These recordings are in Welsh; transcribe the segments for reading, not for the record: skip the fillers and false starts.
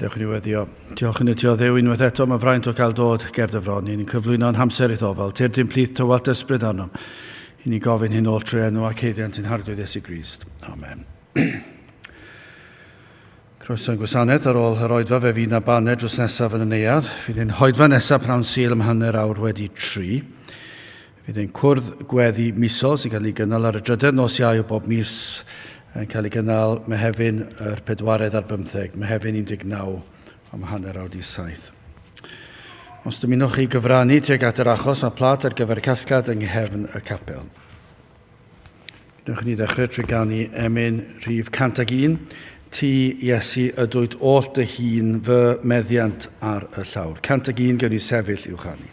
Dewch i ni weddio. Diolch yn y tio Ddewi unwaith eto, mae fraint o gael dod ger dyfroni. Ni'n cyflwyno'n hamser iddo Tir dim plith tywalt ysbryd arnom. I ni gofyn hyn ôl tre enw ac heiddiant yn hardwydd Iesu Grist. Amen. Croeso'n gwasanaeth ar ôl yr oedfa fe fydd na baned dros nesaf yn y neuad. Fydd ein hoedfa nesaf prawn Sul am hanner awr wedi 3. Fydd ein cwrdd gweddi misol sy'n cael ei gynnal ar y drydedd nos Iau o bob mis yn cael ei gynnal Mehefin yr 4 ar 15, Mehefin 19 am hanner awr 7. Os dymunwch chi gyfrannu tuag at yr achos, mae plat ar gyfer y casgliad yng nghefn y capel. Gwnewch ni ddechrau trwy ganu emyn rhif 101, Ti Iesu y dwyt oll dy hun fy meddiant ar y llawr. 101 gewn ni sefyll i'w chanu.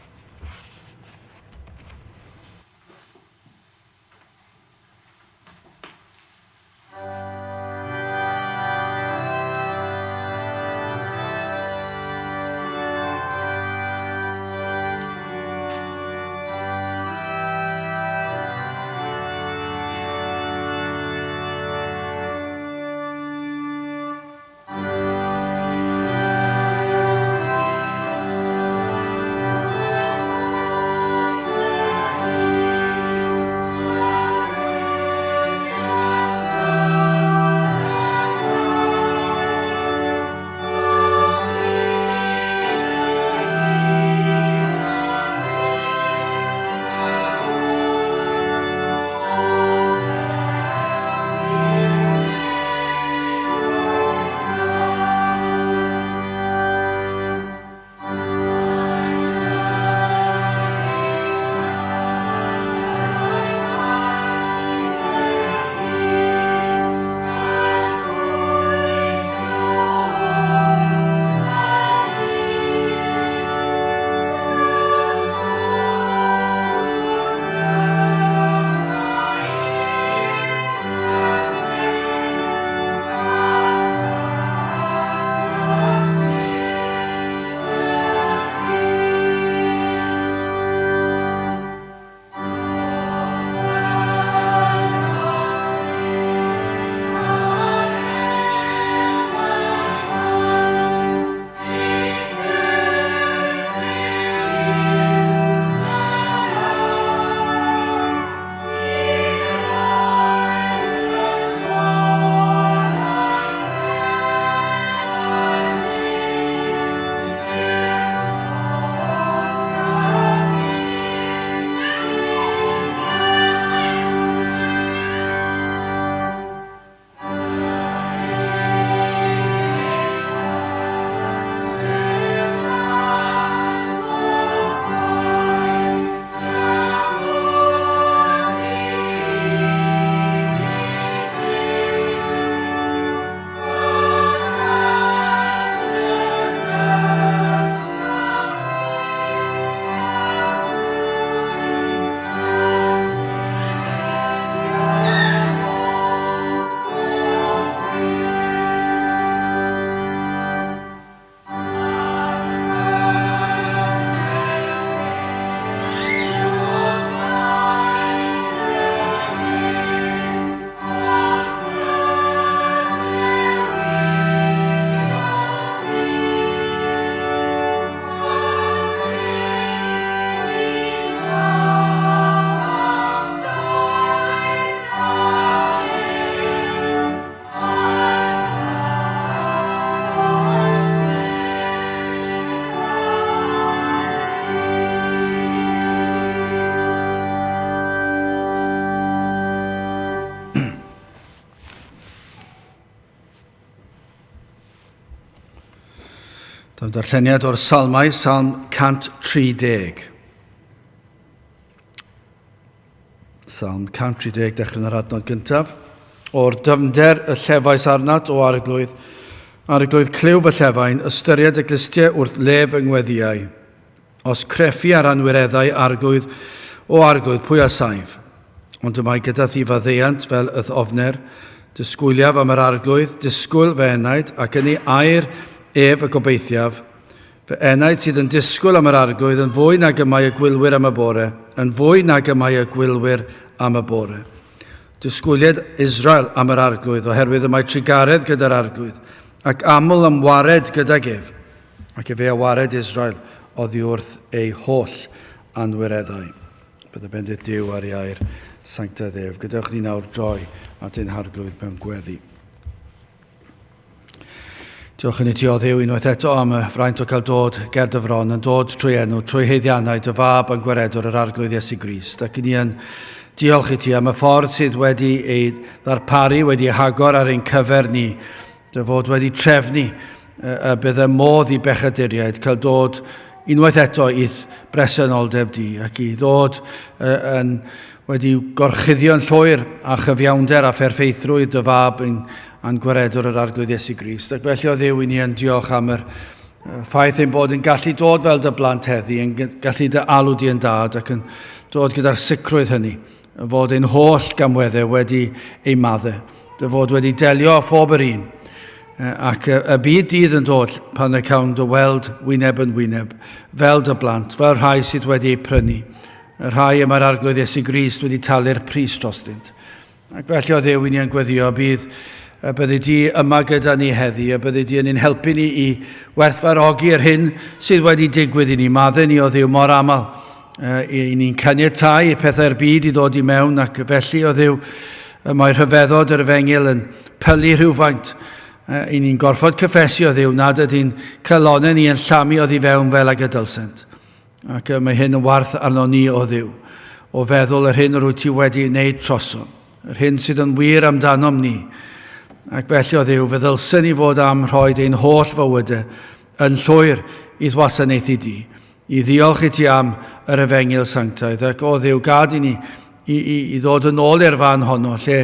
Darlleniad o'r Salmau, Salm 130. Salm 130, dechrau'n yr adnod gyntaf. O'r dyfnder y llefais arnat o arglwydd cliw fy llefain, ystyried y glistiau wrth lef yng ngweddiau. Os creffu ar anwireddau arglwydd, pwy a saif. Ond y mae gyda thi faddeuant fel ydd ofner, disgwyliaf am yr arglwydd, disgwyl fe enaid, ac yn ei air ef y gobeithiaf, fe enaid sydd yn disgwyl am yr arglwydd yn fwy nag y mae y gwylwyr am y bore, Disgwyliad Israel am yr arglwydd, oherwydd y mae trigaredd gyda'r arglwydd, ac aml am wared gyda gef, ac fe a wared Israel oddi wrth ei holl anwireddau. Bydd y bendith Duw ar iair sanctaidd ef. Gadewch ni nawr droi at ein harglwydd mewn gweddi. Diolch yn i ti o Dduw unwaith eto am y fraint o cael dod ger dyfron, yn dod trwy enw, trwy heiddiannau, dy fab yn gwaredwr yr arglwydd Iesu Grist. Ac ni yn diolch i ti am y ffordd sydd wedi ei ddarparu, wedi ei hagor ar ein cyfer ni, dy fod wedi trefnu y bydd y modd i bechaduriaid, cael dod unwaith eto i'th bresenoldeb di, ac i ddod wedi gorchuddio'n llwyr a chyfiawnder a pherffeithrwydd dy fab yn gwaredwr yr arglwydd Iesu Grist. Ac felly o Dduw i ni yn diolch am yr ffaith ein bod yn gallu dod fel dy blant heddi, yn gallu dy alw di yn dad ac yn dod gyda'r sicrwydd hynny, fod ein holl gamweddau wedi ei maddau, dy fod wedi delio a phob yr un, ac y byd dydd yn dod pan y cawn dy weld wyneb yn wyneb, fel dy blant, fel rhai sydd wedi ei prynu, y rhai yma'r arglwydd Iesu Grist wedi talu'r pris drostynt. Ac felly o Dduw i ni yn gweddio bydde di yma gyda ni heddi, a bydde di yn ein helpu ni i werthfarogi yr hyn sydd wedi digwydd i ni. Maddau ni o Dduw mor aml, i ni'n caniatáu i pethau'r byd i ddod i mewn, ac felly o Dduw mae'r rhyfeddod yr efengil yn pylu rhywfaint. I ni'n gorfod cyffesu o Dduw nad ydy'n calonau ni yn llamu oddi fewn fel ag y dylsent. Ac mae hyn yn warth arno ni o Dduw, o feddwl yr hyn rwy ti wedi wneud trosom, yr hyn sydd yn wir amdanom ni. Ac felly o Dduw, fe ddylsyn ni fod am rhoi ein holl fywydau yn llwyr i wasanaethu di, i ddiolch i ti am yr efengil sanctaidd. Ac o Dduw, gad i ni i ddod yn ôl i'r fan honno, lle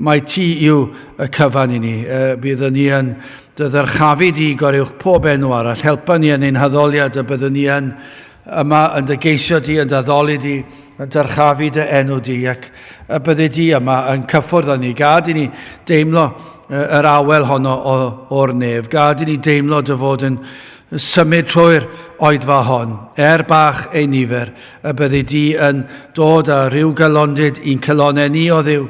mae ti yw y cyfan i ni. Byddwn ni yn ddyrchafu di goriwch pob enw arall, helpa ni yn ein haddoliad, a byddwn ni yma yn dy geisio di, yn daddoli di, yn dyrchafu dy enw di, ac bydde di yma yn cyffwrdd â ni. Gad i ni deimlo yr awel honno o'r nef. Gad i ni deimlo dy fod yn symud trwy'r oedfa hon, bach ei nifer, y bydde di yn dod â rhyw galondyd i'n cylonau ni o Dduw,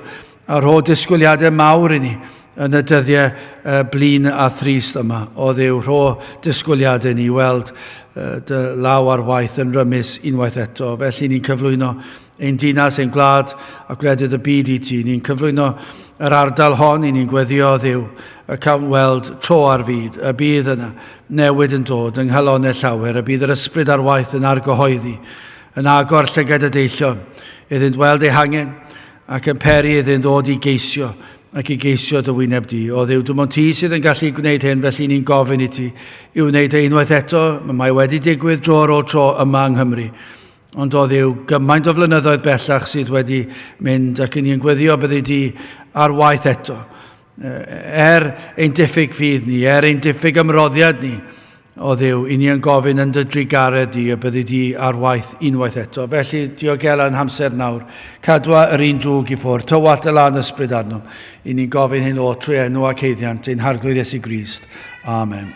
a rho disgwyliadau mawr i ni yn y dyddiau blin a thrist yma. O Dduw, rho disgwyliadau ni weld dy law ar waith yn rymus unwaith eto. Felly ni'n cyflwyno ein dinas, ein gwlad a gwledydd y byd i ti. Ni'n cyflwyno yr ardal hon, i ni'n gweddio o Dduw, y cawn weld tro ar fyd, y bydd yna newid yn dod yng nghalonau llawer, y bydd yr ysbryd ar waith yn argyhoeddi, yn agor llygad y deillio, iddynt weld ei hangen, ac yn peri iddynt ddod i geisio, ac i geisio dy wyneb di. O Dduw, dim ond ti sydd yn gallu gwneud hyn, felly ni'n gofyn i ti i wneud unwaith eto. Mae wedi digwydd dro ar ôl tro yma yng Nghymru. Ond o Dduw, gymaint o flynyddoedd bellach sydd wedi mynd, ac ni'n gweddio bydde di ar waith eto. Ein diffyg ffydd ni, ein diffyg ymroddiad ni, o Dduw, i ni yn gofyn yn dy drigaredd di, a bydde di ar waith unwaith eto. Felly, diogel yn hamser nawr, cadwa yr un drwg i ffwrdd, tywat y lan ysbryd arnom, i ni'n gofyn hyn o trwy enw ac heiddiant, ein harglwydd Iesu Grist. Amen.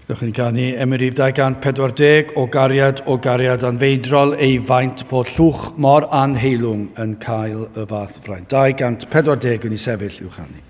Dych chi'n canu Emyrif 240 o gariad anfeidrol ei faint fod llwch mor anheilwng yn cael y fath fraint. 240 yn ei sefyll i'w chanu.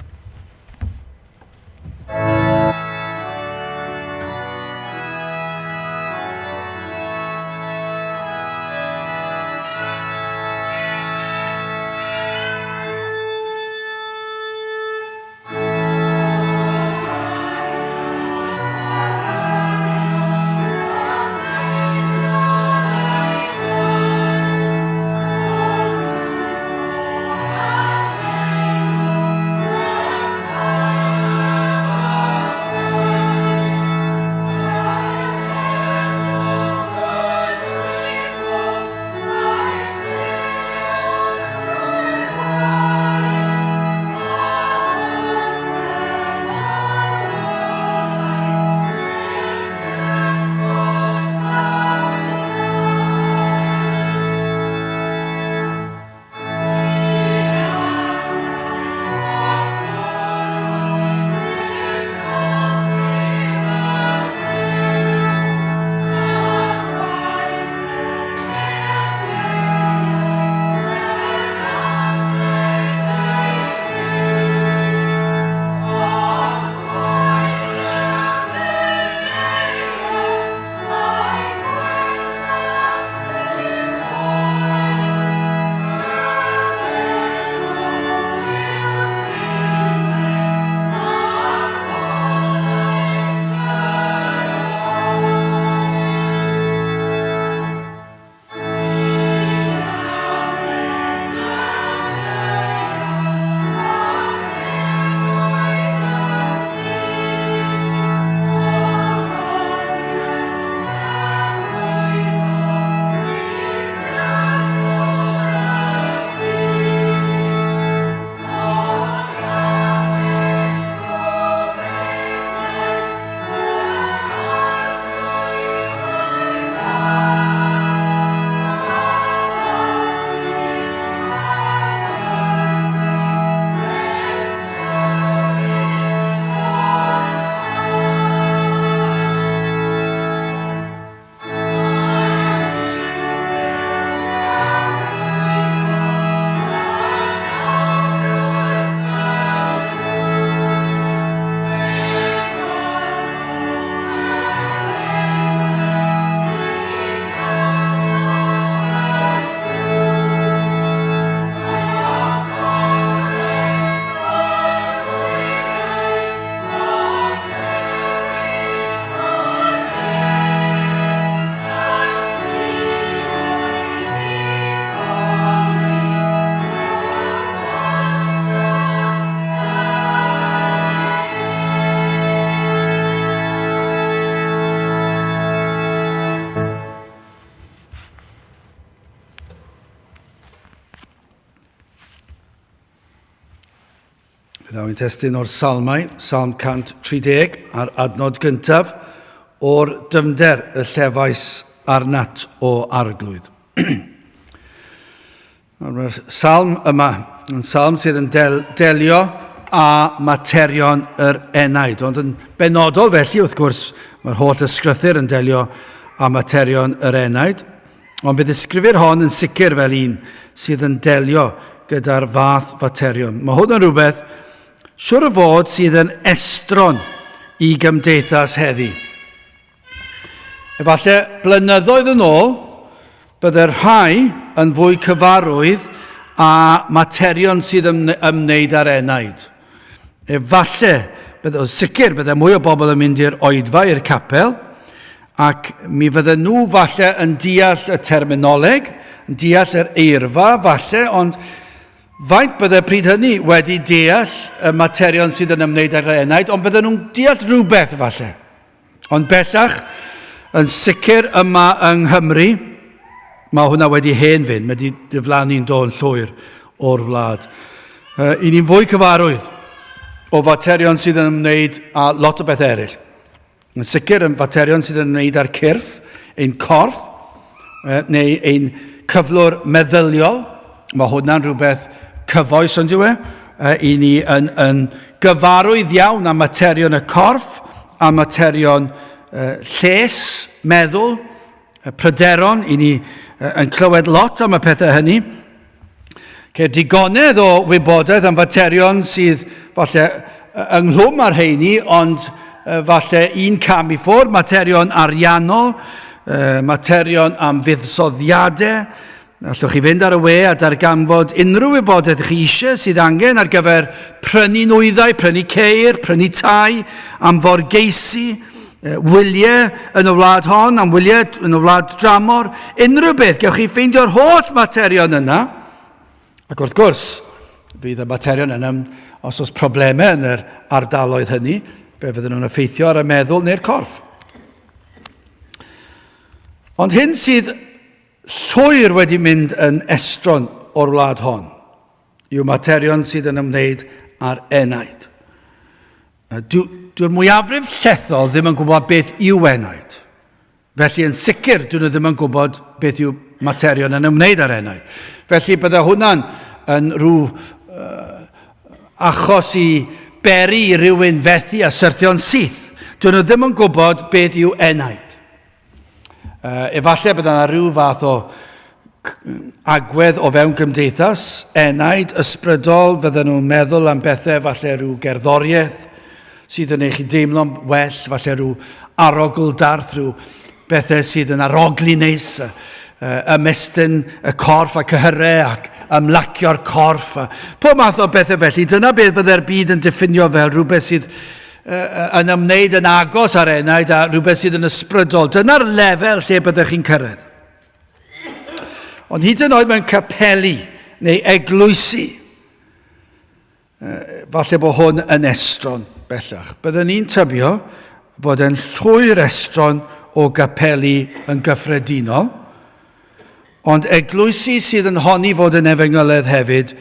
Byddai'n testyn o'r Salmau, Salm 130 a'r adnod gyntaf o'r dyfnder y llefais ar nat o arglwydd. Mae'r salm yma yn salm sydd yn delio a materion yr enaid, ond yn benodol felly wrth gwrs mae'r holl ysgrythyr yn delio a materion yr enaid, ond bydd ysgrifir hon yn sicr fel un sydd yn delio gyda'r fath faterion. Mae hwn yn rhywbeth siwr o fod sydd yn estron i gymdeithas heddi. Efallai blynyddoedd yn ôl, byddai'r rhai yn fwy cyfarwydd a materion sydd yn ymwneud â'r enaid. Efallai, sicr byddai mwy o bobl yn mynd i'r oedfa, i'r capel, ac mi fydden nhw falle yn deall y terminoleg, yn deall yr eirfa falle, ond faint byddai pryd hynny wedi deall y materion sydd yn ymwneud â'r enaid, ond bydden nhw'n deall rhywbeth falle. Ond bellach, yn sicr yma yng Nghymru, mae hwnna wedi hen fynd, mae wedi diflannu'n dod yn llwyr o'r wlad. I ni'n fwy cyfarwydd o faterion sydd yn ymwneud â lot o beth eraill. Yn sicr yn faterion sydd yn ymwneud â'r cyrff, ein corff, neu ein cyflwr meddyliol. Mae hwnna'n rhywbeth cyfoes ond yw i ni yn gyfarwydd iawn am materion y corff a materion lles, meddwl, pryderon, i ni yn clywed lot am y pethau hynny. Ceir digonedd o wybodaeth am faterion sydd falle ynglwm ar heini, ond falle un cam i ffwrdd, materion ariannol, materion am fuddsoddiadau. Allwch chi fynd ar y we a darganfod unrhyw wybodaeth chi eisiau sydd angen ar gyfer prynu nwyddau, prynu ceir, prynu tai, am forgeisi, wyliau yn y wlad hon, am wyliau yn y wlad dramor. Unrhyw beth, gewch chi ffeindio'r holl materion yna. Ac wrth gwrs, bydd y materion yna, os oes problemau yn yr ardaloedd hynny, be fydden nhw'n effeithio ar y meddwl neu'r corff. Ond hyn sydd llwyr wedi mynd yn estron o'r wlad hon yw materion sydd yn ymwneud â'r enaid. Dyw'r mwyafrif llethol ddim yn gwybod beth yw enaid. Felly yn sicr, dyn nhw ddim yn gwybod beth yw materion yn ymwneud â'r enaid. Felly bydde hwnna'n yn rhyw achos i beri i rywun fethu a syrthio'n syth. Dyn nhw ddim yn gwybod beth yw enaid. Efallai bydd yna rhyw fath o agwedd o fewn gymdeithas, enaid, ysbrydol, fydden nhw'n meddwl am bethau falle rhyw gerddoriaeth sydd yn eich deimlo'n well, falle rhyw arogl darth, rhyw bethau sydd yn arogli neis, ymestyn y corff a cyhyrau ac ymlacio'r corff. Pob math o bethau felly, dyna beth fydde'r byd yn diffinio fel rhywbeth sydd yn ymwneud yn agos ar enaid a rhywbeth sydd yn ysbrydol. Dyna'r lefel lle byddech chi'n cyrraedd. Ond hyd yn oed mewn capeli neu eglwysi, falle bod hwn yn estron bellach. Byddwn ni'n tybio bod e'n llwyr estron o gapeli yn gyffredinol, ond eglwysi sydd yn honni fod yn efengyledd hefyd,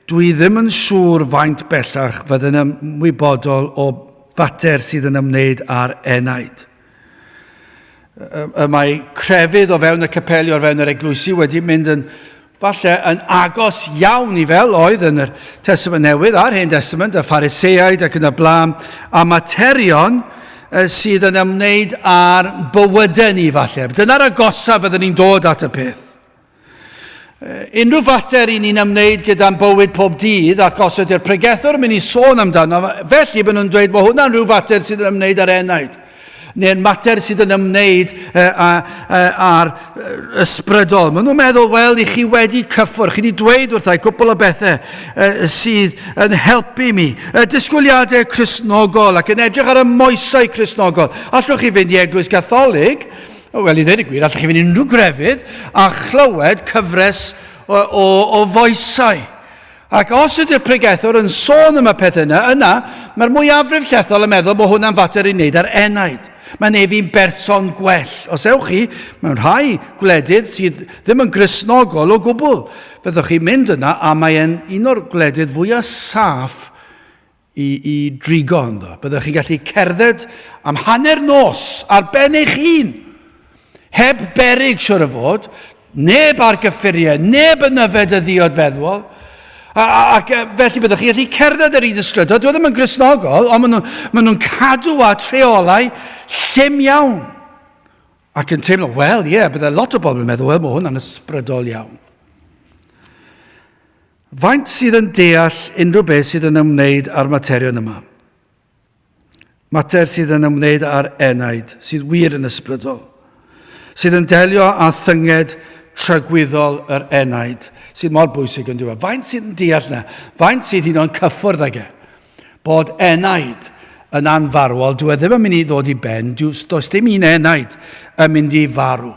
dwi ddim yn siŵr faint bellach fyddwn ymwybodol o fater sydd yn ymwneud â'r enaid. Mae crefydd o fewn y capeli o fewn yr eglwysi wedi mynd yn falle yn agos iawn i fel oedd yn yr Testament Newydd a'r Hen Testament, y Phariseaid ac yn y blaen, a materion sydd yn ymwneud â'r bywydau ni falle. Dyna'r agosaf fyddwn ni'n dod at y peth. Unrhyw fater i ni'n ymwneud gyda'n bywyd pob dydd, ac os ydy'r pregethwr yn mynd i sôn amdano, felly bydd nhw'n dweud bod hwnna'n rhyw fater sydd yn ymwneud â'r enaid. Neu'n mater sydd yn ymwneud â'r ysbrydol. Maen nhw'n meddwl, wel, i chi wedi cyffwr, chi wedi dweud wrthai cwpl o bethau sydd yn helpu mi. Disgwyliadau Cristnogol ac yn edrych ar y moesau Cristnogol. Allwch chi fynd i eglwys Gatholig, wel, i ddweud y gwir, allwch chi fynd i unrhyw grefydd a chlywed cyfres o foesau. Ac os ydy'r pregethwr yn sôn am y peth yna, mae'r mwyafrif llethol yn meddwl bod hwnna'n fater i wneud ar enaid. Mae'n efi'n berson gwell. Os ewch chi, mewn rhai gwledydd sydd ddim yn Gristnogol o gwbl. Fyddwch chi'n mynd yna, a mae'n un o'r gwledydd fwyaf saff i drigo ynddo. Byddwch chi'n gallu cerdded am hanner nos ar ben eich hun. Heb berig siwr o fod, neb ar gyffuriau, neb yn yfed y ddiod feddwl. Ac felly byddwch chi gallu cerdded yr hyd y strydoedd. Dwi ddim yn Gristnogol, ond maen nhw'n cadw a treolau llym iawn. Ac yn teimlo, wel, bydde lot o bobl yn meddwl, wel, mae hwnna'n ysbrydol iawn. Faint sydd yn deall unrhyw beth sydd yn ymwneud â'r materion yma? Mater sydd yn ymwneud â'r enaid, sydd wir yn ysbrydol. Sydd yn delio â thynged trygwyddol yr enaid, sydd mor bwysig yn diwedd. Faint sydd yn deall yna? Faint sydd hyn o'n cyffwrdd ag bod enaid yn anfarwol, dwi ddim yn mynd i ddod i ben, does dim un enaid yn mynd i farw.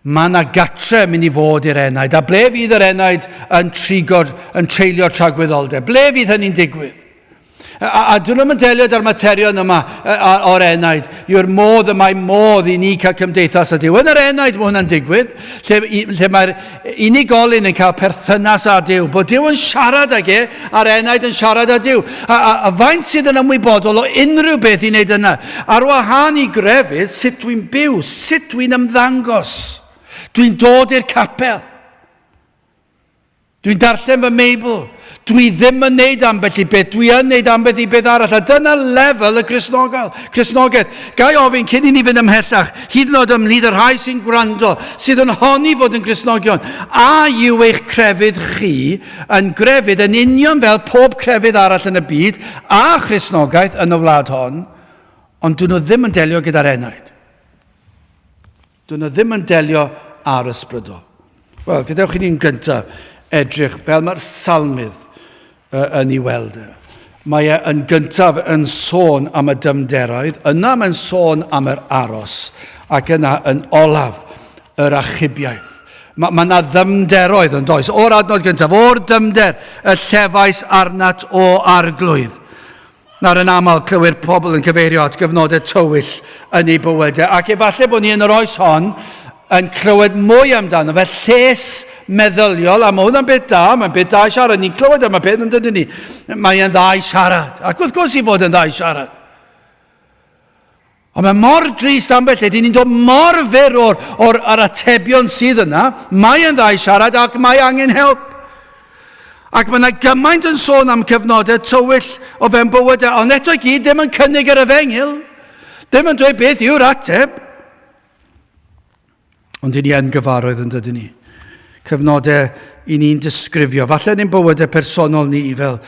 Mae yna gatre yn mynd i fod i'r enaid, a ble fydd yr enaid yn treulio tragwyddoldeb? Ble fydd hynny'n digwydd? A dyn nhw'n delio da'r materion yma o'r enaid, yw'r modd y mae modd i ni cael cymdeithas a Dyw. Yn yr enaid mae hwnna'n digwydd, lle mae'r unigolyn yn cael perthynas â Dyw, bod Dyw yn siarad ag a'r enaid yn siarad â Dyw. A faint sydd yn ymwybodol o unrhyw beth i wneud yna. Ar wahân i grefydd, sut dwi'n byw, sut dwi'n ymddangos. Dwi'n dod i'r capel. Dwi'n darllen fy Meibl. dwi ddim yn neud ambell i beth, dwi yn neud ambell i beth arall. A dyna lefel y Cristnogaeth. Gai ofyn cyn i ni fynd ymhellach, hyd yn oed ymhlith y rhai sy'n gwrando, sydd yn honni fod yn Cristnogion. A yw eich crefydd chi yn grefydd yn union fel pob crefydd arall yn y byd, a Cristnogaeth yn y wlad hon, ond dyn nhw ddim yn delio gyda'r enaid. Dyn nhw ddim yn delio ar ysbrydol. Wel, gadewch i ni'n gyntaf edrych fel mae'r salmydd yn ei weld. Mae yn gyntaf yn sôn am y dyfnderoedd, yna mae'n sôn am yr aros, ac yna yn olaf yr achubiaeth. Mae yna dyfnderoedd yn does. O'r adnod gyntaf, o'r dyfnder y llefais arnat o arglwydd. Nawr yn aml clywir pobl yn cyfeirio at gyfnodau tywyll yn ei bywydau, ac efallai bod ni yn yr oes hon yn clywed mwy amdano fe, lles meddyliol, a mae hwnna'n beth da, mae'n beth da i siarad, ni'n clywed am y beth yn dydyn ni, mae'n dda i siarad, ac wrth gwrs i fod yn dda i siarad. Ond mae mor drist ambell lle, ni'n dod mor fyr o'r atebion sydd yna, mae'n dda i siarad ac mae angen help. Ac mae yna gymaint yn sôn am cyfnodau tywyll o fewn bywydau, ond eto i gyd ddim yn cynnig yr efengil, ddim yn dweud beth yw'r ateb. Ond i ni yn gyfarwydd yn dydyn ni. Cyfnodau i ni'n disgrifio. Falle ni'n bywydau personol ni fel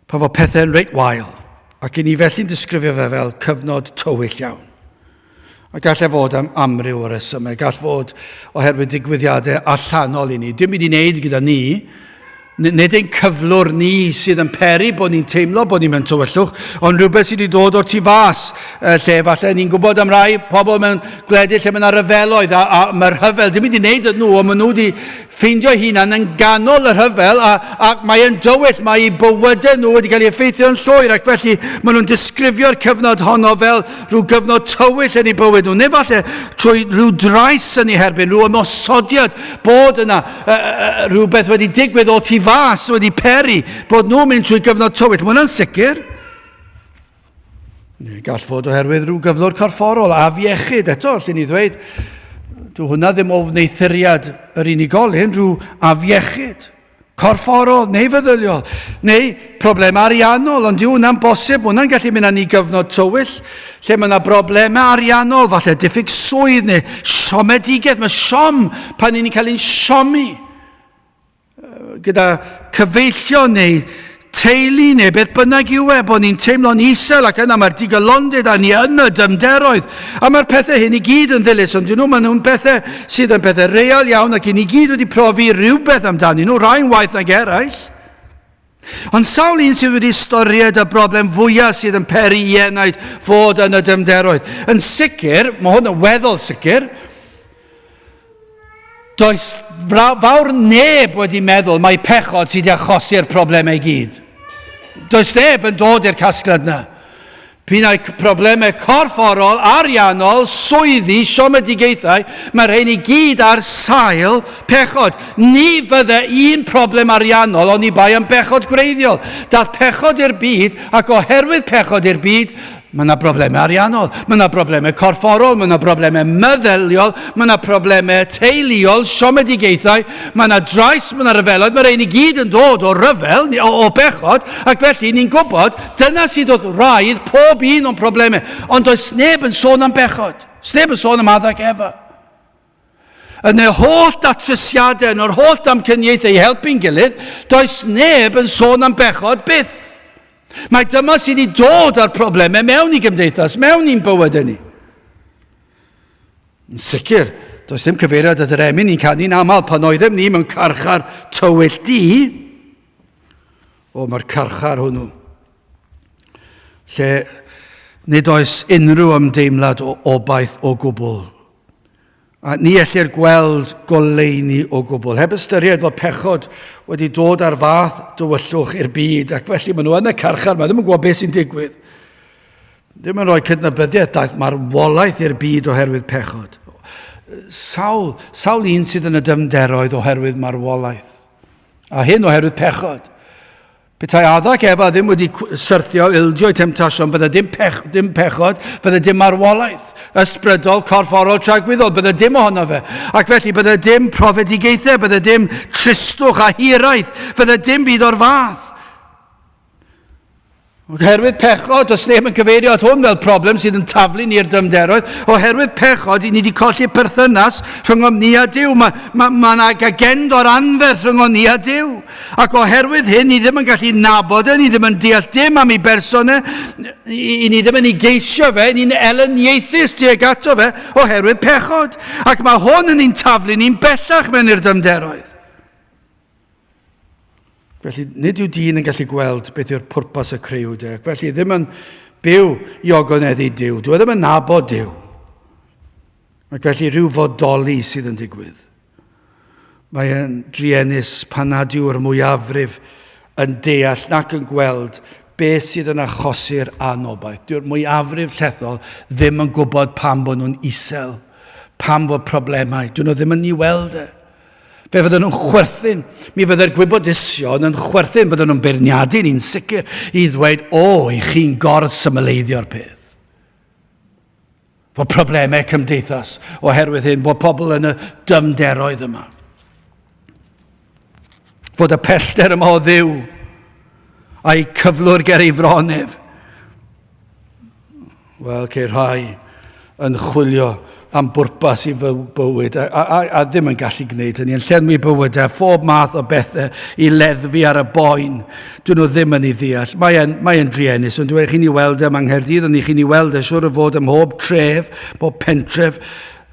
pa fo pethau'n reit wael. Ac i ni felly'n disgrifio fe fel cyfnod tywyll iawn. A gallai fod am amryw o resymau. Gall fod oherwydd digwyddiadau allanol i ni. Dim byd i wneud gyda ni. Nid ein cyflwr ni sydd yn peri bod ni'n teimlo bod ni'n mewn tywyllwch, ond rhywbeth sydd wedi dod o'r tu fas, lle falle ni'n gwybod am rai pobl mewn gwledydd lle mae yna ryfeloedd a mae'r hyfel, dim byd i wneud ydyn nhw, ond maen nhw wedi ffeindio hunan yn ganol yr hyfel a mae yn dywyll, mae eu bywydau nhw wedi cael ei effeithio yn llwyr, ac felly maen nhw'n disgrifio'r cyfnod honno fel rhyw gyfnod tywyll yn eu bywyd nhw, neu falle trwy rhyw drais yn ei herbyn, rhyw ymosodiad bod yna rhywbeth wedi digwydd o tu fas wedi peri bod nhw'n mynd trwy gyfnod tywyll. Mae hwnna'n sicr. Gall fod oherwydd rhyw gyflwr corfforol a afiechyd eto, lle ni ddweud, dyw hwnna ddim o wneithuriad yr unigolyn, rhyw afiechyd, corfforol neu feddyliol, neu problem ariannol, ond dyw hwnna'n bosib, hwnna'n gallu mynd â ni gyfnod tywyll, lle mae yna broblemau ariannol, falle diffyg swydd neu siomedigaeth, mae siom pan ni'n cael ein siomi gyda cyfeillio neu teulu neu beth bynnag yw bod ni'n teimlo'n isel ac yna mae'r digolondid a ni yn y dyfnderoedd a mae'r pethau hyn i gyd yn ddilys ond dyn nhw maen nhw'n pethau sydd yn pethau real iawn ac i ni gyd wedi profi rhywbeth amdani nhw rhai'n waith nag eraill ond sawl un sydd wedi storied y broblem fwyaf sydd yn peri i enaid fod yn y dyfnderoedd yn sicr, mae hwn yn weddol sicr does fawr neb wedi meddwl mae pechod sydd wedi achosi'r problemau i gyd. Does neb yn dod i'r casgliad yna. P'nai problemau corfforol, ariannol, swyddi, siomedigaethau, mae rhain i gyd ar sail pechod. Ni fydde un problem ariannol, ond ni bai am pechod gwreiddiol. Dath pechod i'r byd, ac oherwydd pechod i'r byd, mae yna broblemau ariannol, mae yna broblemau corfforol, mae yna broblemau meddyliol, mae yna broblemau teuluol, siomedigaethau, mae yna drais, mae yna ryfeloedd, mae rhain i gyd yn dod o ryfel, o bechod, ac felly ni'n gwybod, dyna sydd oedd raidd pob un o'n problemau, ond does neb yn sôn am bechod, neb yn sôn am addag Efa. Yn y holl datrysiadau, yn yr holl damcaniaethau i helpu'n gilydd, does neb yn sôn am bechod byth. Mae dyma sydd wedi dod â'r problemau mewn i gymdeithas, mewn i'n bywydau ni. Yn sicr, does dim cyfeiriad at yr emyn ni'n canu'n aml pan oeddem ni mewn carchar tywyll di. O, mae'r carchar hwnnw. Lle nid oes unrhyw ymdeimlad o obaith o gwbl. A ni ellir gweld goleuni o gwbl. Heb ystyried fod pechod wedi dod ar fath dywyllwch i'r byd, ac felly maen nhw yn y carchar, mae ddim yn gwybod beth sy'n digwydd. Ddim yn rhoi cydnabyddiaeth daeth marwolaeth i'r byd oherwydd pechod. Sawl un sydd yn y dyfnderoedd oherwydd marwolaeth. A hyn oherwydd pechod. Petai addag Efa ddim wedi syrthio ildio i temtasiwn, bydde dim pechod, bydde dim marwolaeth, ysbrydol, corfforol, tragwyddol, bydde dim ohono fe. Ac felly bydde dim profedigaethau, bydde dim tristwch a hiraeth, bydde dim byd o'r fath. Oherwydd pechod, os neb yn cyfeirio at hwn fel problem sydd yn taflu ni'r dyfnderoedd, oherwydd pechod, i ni wedi colli perthynas rhwng ni a Duw. Mae yna agenda anferth rhwng ni a Duw. Ac oherwydd hyn, ni ddim yn gallu nabod ni ddim yn deall dim am ei bersonau, i ni ddim yn ei geisio fe, ni'n eleniaethus tuag ato fe, oherwydd pechod. Ac mae hwn yn ein taflu ni'n bellach mewn i'r dyfnderoedd. Felly, nid yw dyn yn gallu gweld beth yw'r pwrpas y criw. Felly, ddim yn byw i ogoneddu Duw. Dwi ddim yn nabod Duw. Mae gallu rhyw fodoli sydd yn digwydd. Mae yn drienus pan nad yw'r mwyafrif yn deall nac yn gweld beth sydd yn achosi'r anobaith. Dyw'r mwyafrif llethol ddim yn gwybod pam bod nhw'n isel, pam bod problemau. Dyn nhw ddim yn ei weld e. Fe fydden nhw'n chwerthin. Mi fydde'r gwybodesion yn chwerthin, fydden nhw'n beirniadu ni'n sicr i ddweud, i chi'n gorsymleiddio'r peth. Bod problemau cymdeithas oherwydd hyn, bod pobl yn y dyfnderoedd yma. Fod y pellter yma o Dduw a'i cyflwr ger ei fronef. Wel, ceir rhai yn chwilio am bwrpas i bywyd, a ddim yn gallu gwneud hynny, yn llenwi bywydau, phob math o bethau i leddfu ar y boen. Dyn nhw ddim yn ei ddeall. Mae'n drienus, ond dwi'n chi'n ei weld yma yng Nghaerdydd, ond chi'n ei weld siŵr o fod ym mhob tref, bob pentref,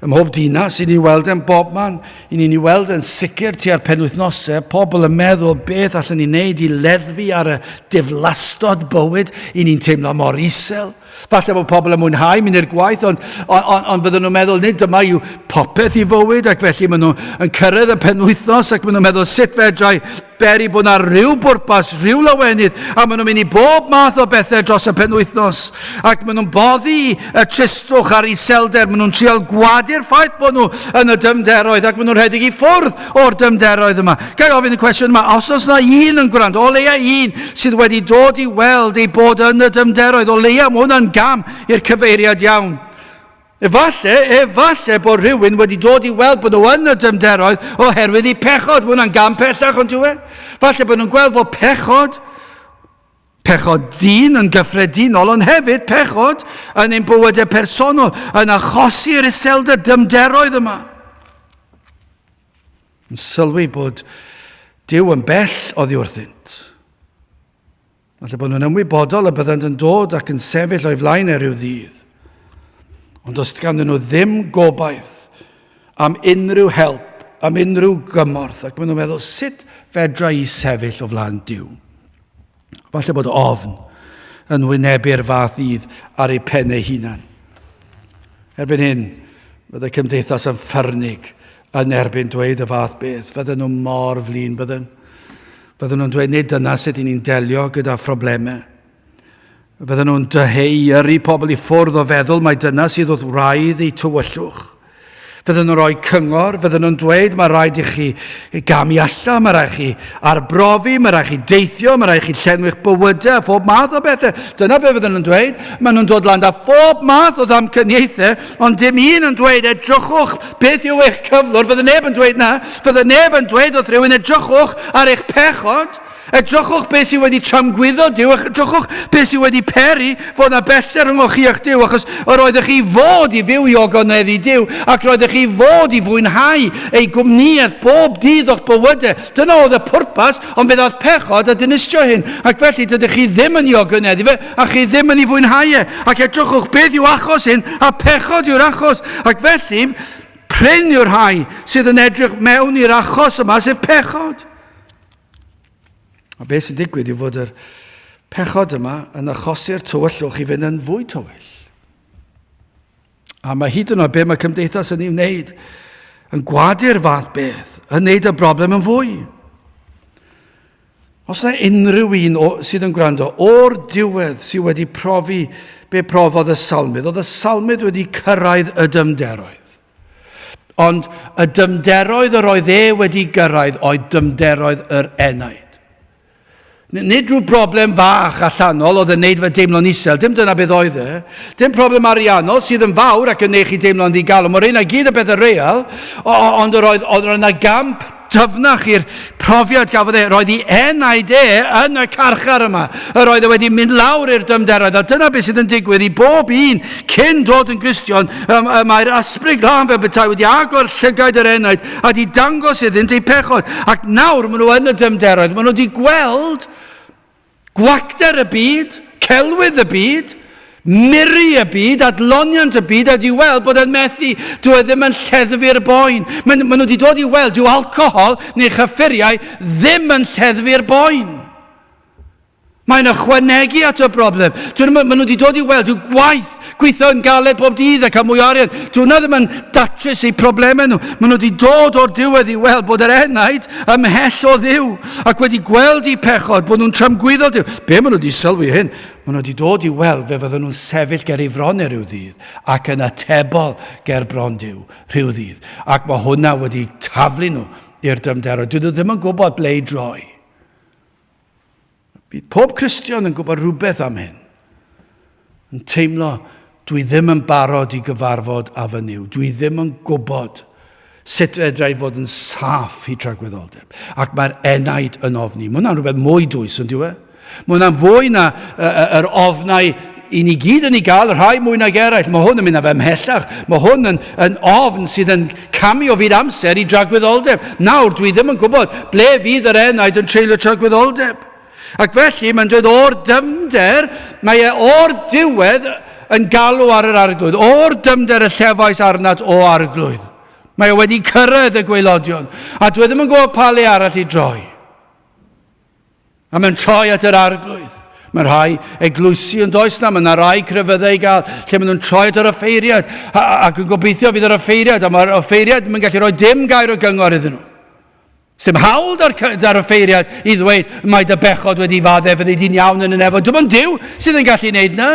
ym mhob dinas, i ni weld yn bobman, i ni'n ei weld yn sicr tua'r penwythnosau, pobl yn meddwl beth allan ni wneud i leddfu ar y diflastod bywyd, i ni'n teimlo mor isel. Falle bod pobl yn mwynhau mynd i'r gwaith, ond bydden nhw'n meddwl nid yma yw popeth i fywyd, ac felly maen nhw'n cyrraedd y penwythnos, ac maen nhw'n meddwl sut fedrai beri bod yna rhyw bwrpas, rhyw lawenydd, a maen nhw'n mynd i bob math o bethau dros y penwythnos, ac maen nhw'n boddi y tristwch ar iselder, maen nhw'n trial gwadu'r ffaith bod nhw yn y dyfnderoedd, ac maen nhw'n rhedeg i ffwrdd o'r dyfnderoedd yma. Gai ofyn y cwestiwn yma, os oes yna un yn gwrando, o leia un sydd wedi dod i weld ei bod yn y dyfnderoedd, o leia mae hwnna'n gam i'r cyfeiriad iawn. Efallai bod rhywun wedi dod i weld bod nhw yn y dyfnderoedd oherwydd i pechod. Mae hwnna'n gam pellach, ond yw e? Falle bod nhw'n gweld fod pechod dyn yn gyffredinol, ond hefyd pechod yn ein bywydau personol, yn achosi'r iselder dyfnderoedd yma. Yn sylwi bod Duw yn bell oddi wrthynt. Falle bod nhw'n ymwybodol y byddant yn dod ac yn sefyll o'i flaen ryw ddydd. Ond os ganddyn nhw ddim gobaith am unrhyw help, am unrhyw gymorth, ac maen nhw'n meddwl, sut fedra i sefyll o flaen Duw? Falle bod ofn yn wynebu'r fath idd ar ei pennau hunan. Erbyn hyn, bydde cymdeithas yn ffyrnig yn erbyn dweud y fath beth. Fydden nhw'n mor flin, bydden nhw'n dweud, nid dyna sut i ni'n delio gyda phroblemau. Fydden nhw'n dyheuaru pobl i ffwrdd o feddwl mai dyna sydd wrth wraidd eu tywyllwch. Fydden nhw'n rhoi cyngor, fydden nhw'n dweud mae rhaid i chi gamu allan, mae rhaid chi arbrofi, mae rhaid chi deithio, mae rhaid chi llenwi'ch bywydau, phob math o bethau. Dyna be fydden nhw'n dweud. Maen nhw'n dod lan â phob math o ddamcaniaethau, ond dim un yn dweud edrychwch beth yw eich cyflwr. Fydden neb yn dweud na. Fydden neb yn dweud wrth rhywun edrychwch ar eich pechod. Edrychwch beth sydd wedi tramgwyddo Duw, edrychwch beth sydd wedi peri fod yna bellter rhwng chi a'ch Duw, achos roeddech chi fod i fyw i ogoneddu Duw, ac roeddech chi fod i fwynhau ei gwmnïaeth bob dydd o'ch bywydau. Dyna oedd y pwrpas, ond fe ddodd pechod a dynistio hyn, ac felly dydych chi ddim yn ei ogoneddu fe, a chi ddim yn ei fwynhau e, ac edrychwch beth yw achos hyn, a pechod yw'r achos, ac felly prin yw'r rhai sydd yn edrych mewn i'r achos yma, sef pechod. A beth sy'n digwydd yw fod yr pechod yma yn achosi'r tywyllwch i fynd yn fwy tywyll. A mae hyd yn oed be mae cymdeithas yn ei wneud, yn gwadu'r fath beth, yn wneud y broblem yn fwy. Os yna unrhyw un sydd yn gwrando, o'r diwedd sydd wedi profi be profodd y salmydd, oedd y salmydd wedi cyrraedd y dymderoedd. Ond y dymderoedd yr oedd wedi gyrraedd oedd dymderoedd yr enaid. Nid rhyw broblem fach allanol oedd yn neud fe deimlo'n isel, dim dyna beth oedd e. Dim problem ariannol sydd yn fawr ac yn neud chi deimlo'n ddigalon. Mae'r un a gyd y beth y real, ond oedd yna gamp dyfnach i'r profiad gafodd e. Roedd ei enaid yn y carchar yma. Roedd e wedi mynd lawr i'r dymderoedd. A dyna beth sydd yn digwydd i bob un cyn dod yn Gristion. Mae'r ysbryd glân fel bethau wedi agor llygaid yr enaid a wedi dangos iddynt eu pechod. Ac nawr maen nhw yn y dymderoedd. Maen nhw wedi gweld gwacter y byd, celwydd y byd, miri y byd, adloniant y byd, a di weld bod yn methu, dwi ddim yn lleddfu'r boen. Maen nhw wedi dod i weld, dyw alcohol neu chyffuriau ddim yn lleddfu'r boen. Mae'n ychwanegu at y broblem. Maen nhw wedi dod i weld, dyw gweithio yn galed bob dydd ac am mwy arian. Dyw hwnna ddim yn datrys eu problemau nhw. Maen nhw wedi dod o'r diwedd i weld bod yr enaid ymhell o Dduw ac wedi gweld eu pechod, bod nhw'n trymgwyddo Dduw. Be maen nhw wedi sylwi hyn? Maen nhw wedi dod i weld fe fydden nhw'n sefyll ger ei fron rhyw ddydd ac yn atebol ger bron Dduw rhyw ddydd. Ac mae hwnna wedi taflu nhw i'r dymdero. Dyn nhw ddim yn gwybod ble i droi. Bydd pob Cristion yn gwybod rhywbeth am hyn. Yn teimlo, dwi ddim yn barod i gyfarfod a fy niw. Dwi ddim yn gwybod sut fedra i fod yn saff i tragwyddoldeb. Ac mae'r enaid yn ofni. Mae hwnna'n rhywbeth mwy dwys, yn diwe? Mae hwnna'n fwy na yr ofnau i ni gyd yn ei gael, yr rhai mwy nag eraill. Mae hwn yn mynd â fe ymhellach. Mae hwn yn ofn sydd yn camu o fyd amser i dragwyddoldeb. Nawr, dwi ddim yn gwybod ble fydd yr enaid yn treulio tragwyddoldeb. Ac felly, mae'n dweud o'r dymder, mae e o'r diwedd yn galw ar yr arglwydd. O'r dymder y llefais arnat o arglwydd. Mae e wedi cyrraedd y gwaelodion. A dwi ddim yn gwybod pa le arall i droi. A mae'n troi at yr arglwydd. Mae rhai eglwysi yn does na, mae yna rai crefyddau i gael, lle maen nhw'n troi at yr offeiriad. Ac yn gobeithio fydd yr offeiriad, a mae'r offeiriad yn gallu rhoi dim gair o gyngor iddyn nhw. Sy'n hawl dar offeiriad i ddweud, mae dy bechod wedi fadde, fyddi di'n iawn yn y nefo. Dim ond Duw sydd yn gallu gwneud na.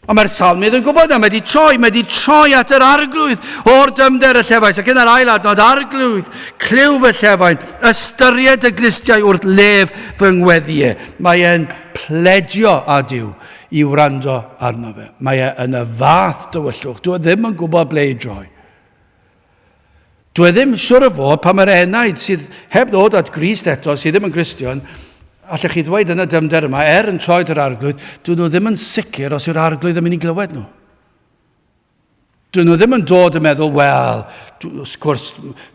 Ond mae'r salmydd yn gwybod na, mae wedi troi at yr arglwydd o'r dymder y llefais. Ac yn yr ail adnod, arglwydd, cliw fy llefain, ystyried y glistiau wrth lef fy ngweddiau. Mae e'n pledio a Duw i wrando arno fe. Mae e yn y fath dywyllwch. Dwi ddim yn gwybod ble i droi. Dwi ddim siwr o fod pa mae'r enaid sydd heb ddod at Grist eto, sydd ddim yn Gristion, allech chi ddweud yn y dymder yma, yn troed yr arglwydd, dwi nhw ddim yn sicr os yw'r arglwydd yn mynd i glywed nhw. Dwi nhw ddim yn dod yn meddwl, wel, wrth gwrs,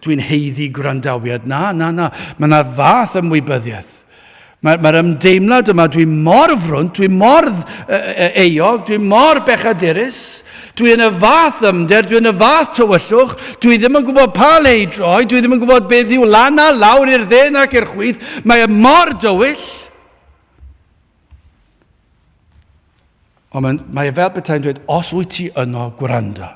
dwi'n heiddi gwrandawiad. Na. Mae yna'r fath ymwybyddiaeth. Mae'r ymdeimlad yma, dwi'n mor frwnt, dwi'n mor eog, dwi'n mor bechadurus, dwi'n y fath ymder, dwi'n y fath tywyllwch, dwi ddim yn gwybod pa le i droi, dwi ddim yn gwybod beth yw lan a lawr i'r dden ac i'r chwith, mae e mor dywyll. Ond mae e fel bethau'n dweud, os wyt ti yno gwrando,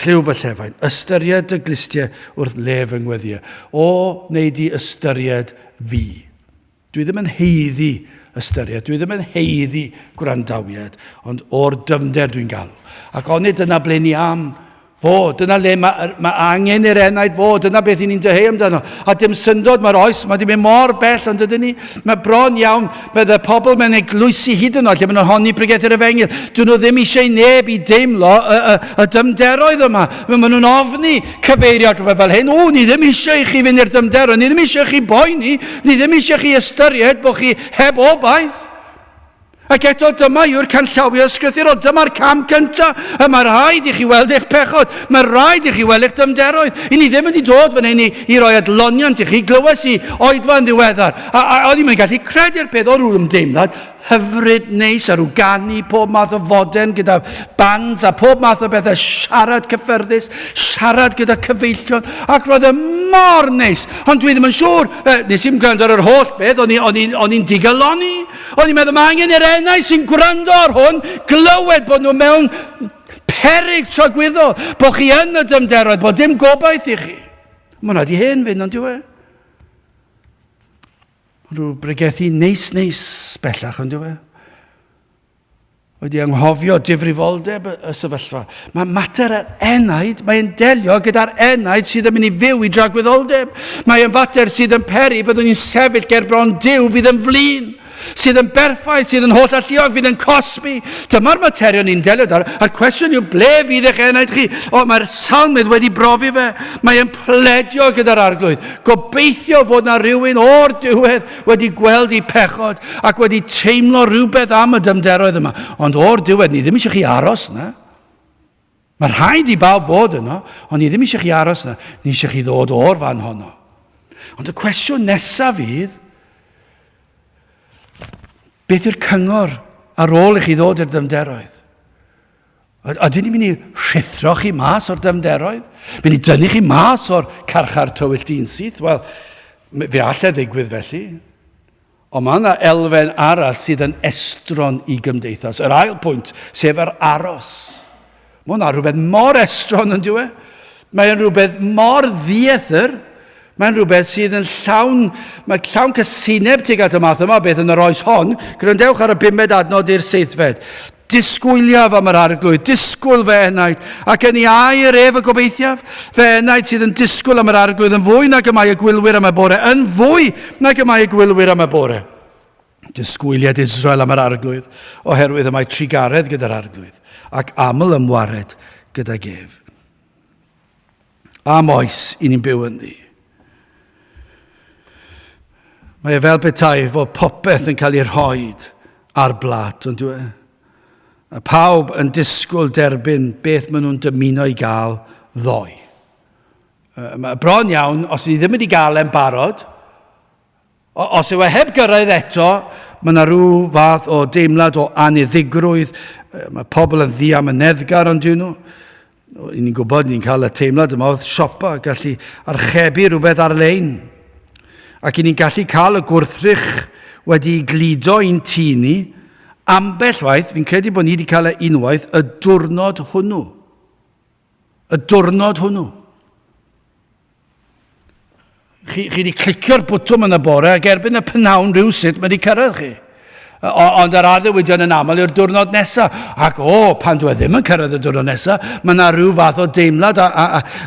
lliw fy llefain, ystyried y glistiau wrth lef yng ngweddiau, o wneud i ystyried fi. Dwi ddim yn heiddi ystyried, dwi ddim yn heiddi gwrandawiad, ond o'r dyfnder dwi'n galw. Ac onid dyna ble ni am fod, dyna le mae angen i'r enaid fod, dyna beth i ni'n dyheu amdano. A dim syndod, mae'r oes, mae di mynd mor bell, ond ydyn ni, mae bron iawn, bydde pobl mewn eglwysi hyd yn oed, lle maen nhw'n honni Pregethodd Alun Higham. Dyn nhw ddim eisiau neb i deimlo y dymderoedd yma. Maen nhw'n ofni cyfeirio rhywbeth fel hyn. Ni ddim eisiau i chi fynd i'r dymderoedd, ni ddim eisiau chi boeni, ni ddim eisiau chi ystyried bod chi heb obaith. Ac eto dyma yw'r canllawio ysgrythurol, dyma'r cam cyntaf. Mae rhaid i chi weld eich pechod, mae rhaid i chi weld eich dymderoedd. I ni ddim wedi dod fan hyn i roi adloniant i chi, glywes i oedfa'n ddiweddar. A oedd i'n gallu credu'r peth o rhyw ymdeimlad hyfryd neis a rhyw ganu pob math o foden gyda bands a pob math o bethau, siarad cyffyrddus, siarad gyda cyfeillion, ac roedd e mor neis. Ond dwi ddim yn siŵr, nes i'n gwrando ar yr holl beth, o'n i'n digaloni. O'n i'n meddwl, mae angen i'r enau sy'n gwrando ar hwn, glywed bod nhw mewn peryg tragwyddo, bod chi yn y dymderoedd, bod dim gobaith i chi. Mae hwnna di hen fynd, ond diwe. Rhyw bregethu neis bellach, ond diwe. wedi anghofio difrifoldeb y sefyllfa. Mae mater yr enaid, mae'n delio gyda'r enaid sydd yn mynd i fyw i dragwyddoldeb. Mae'n fater sydd yn peri byddwn ni'n sefyll ger bron Duw fydd yn flin, sydd yn berffaith, sydd yn holl alluog, fydd yn cosbi. Dyma'r materion ni'n delio dar. A'r cwestiwn yw, ble fydd eich enaid chi? O, mae'r salmydd wedi brofi fe. Mae'n pledio gyda'r arglwydd. Gobeithio fod na rhywun o'r diwedd wedi gweld ei pechod ac wedi teimlo rhywbeth am y dymderoedd yma. Ond o'r diwedd, ni ddim eisiau chi aros na. Mae rhaid i bawb fod yno, ond ni ddim eisiau chi aros na. Ni eisiau chi ddod o'r fan honno. Ond y cwestiwn nesaf fydd, beth yw'r cyngor ar ôl i chi ddod i'r dymderoedd? Ydyn ni'n mynd i rhithro chi mas o'r dymderoedd? Mynd i dynnu chi mas o'r carchar tywyll dyn syth? Wel, fe allai ddigwydd felly. Ond mae yna elfen arall sydd yn estron i gymdeithas. Yr ail pwynt, sef yr aros. Mae hwnna rhywbeth mor estron yn diwe. Mae'n rhywbeth mor ddiethyr. Mae'n rhywbeth sydd yn mae llawn cysineb tuag at y math yma beth yn yr oes hon. Grandewch ar y 5 adnod i'r 7. Disgwyliaf am yr arglwydd, disgwyl fe enaid, ac yn ei air ef y gobeithiaf, fe enaid sydd yn disgwyl am yr arglwydd yn fwy nag y mae y gwylwyr am y bore, yn fwy nag y mae y gwylwyr am y bore. Disgwyliad Israel am yr arglwydd, oherwydd y mae trigaredd gyda'r arglwydd, ac aml ymwared gyda gef. Am oes i ni'n byw yn ddi. Mae fel petai fod popeth yn cael ei rhoed ar blat, ond dwi. Pawb yn disgwyl derbyn beth maen nhw'n dymuno i gael ddoe. Mae bron iawn, os ni ddim wedi gael e'n barod, os yw e heb gyrraedd eto, mae yna rhyw fath o deimlad o aniddigrwydd, mae pobl yn ddi am y neddgar ond dyn nhw. Ni'n gwybod ni'n cael y teimlad yma oedd siopa, gallu archebu rhywbeth ar-lein. Ac ni'n gallu cael y gwrthrych wedi glido i'n tŷ ni, ambell waith, fi'n credu bod ni wedi cael unwaith, y diwrnod hwnnw. Y diwrnod hwnnw. Chi wedi clicio'r bwtwm yn y bore ac erbyn y pnawn rhywsut mae wedi cyrraedd chi. Ond yr addewidion yn aml yw'r diwrnod nesaf. Ac pan dwi ddim yn cyrraedd y diwrnod nesaf, mae yna rhyw fath o deimlad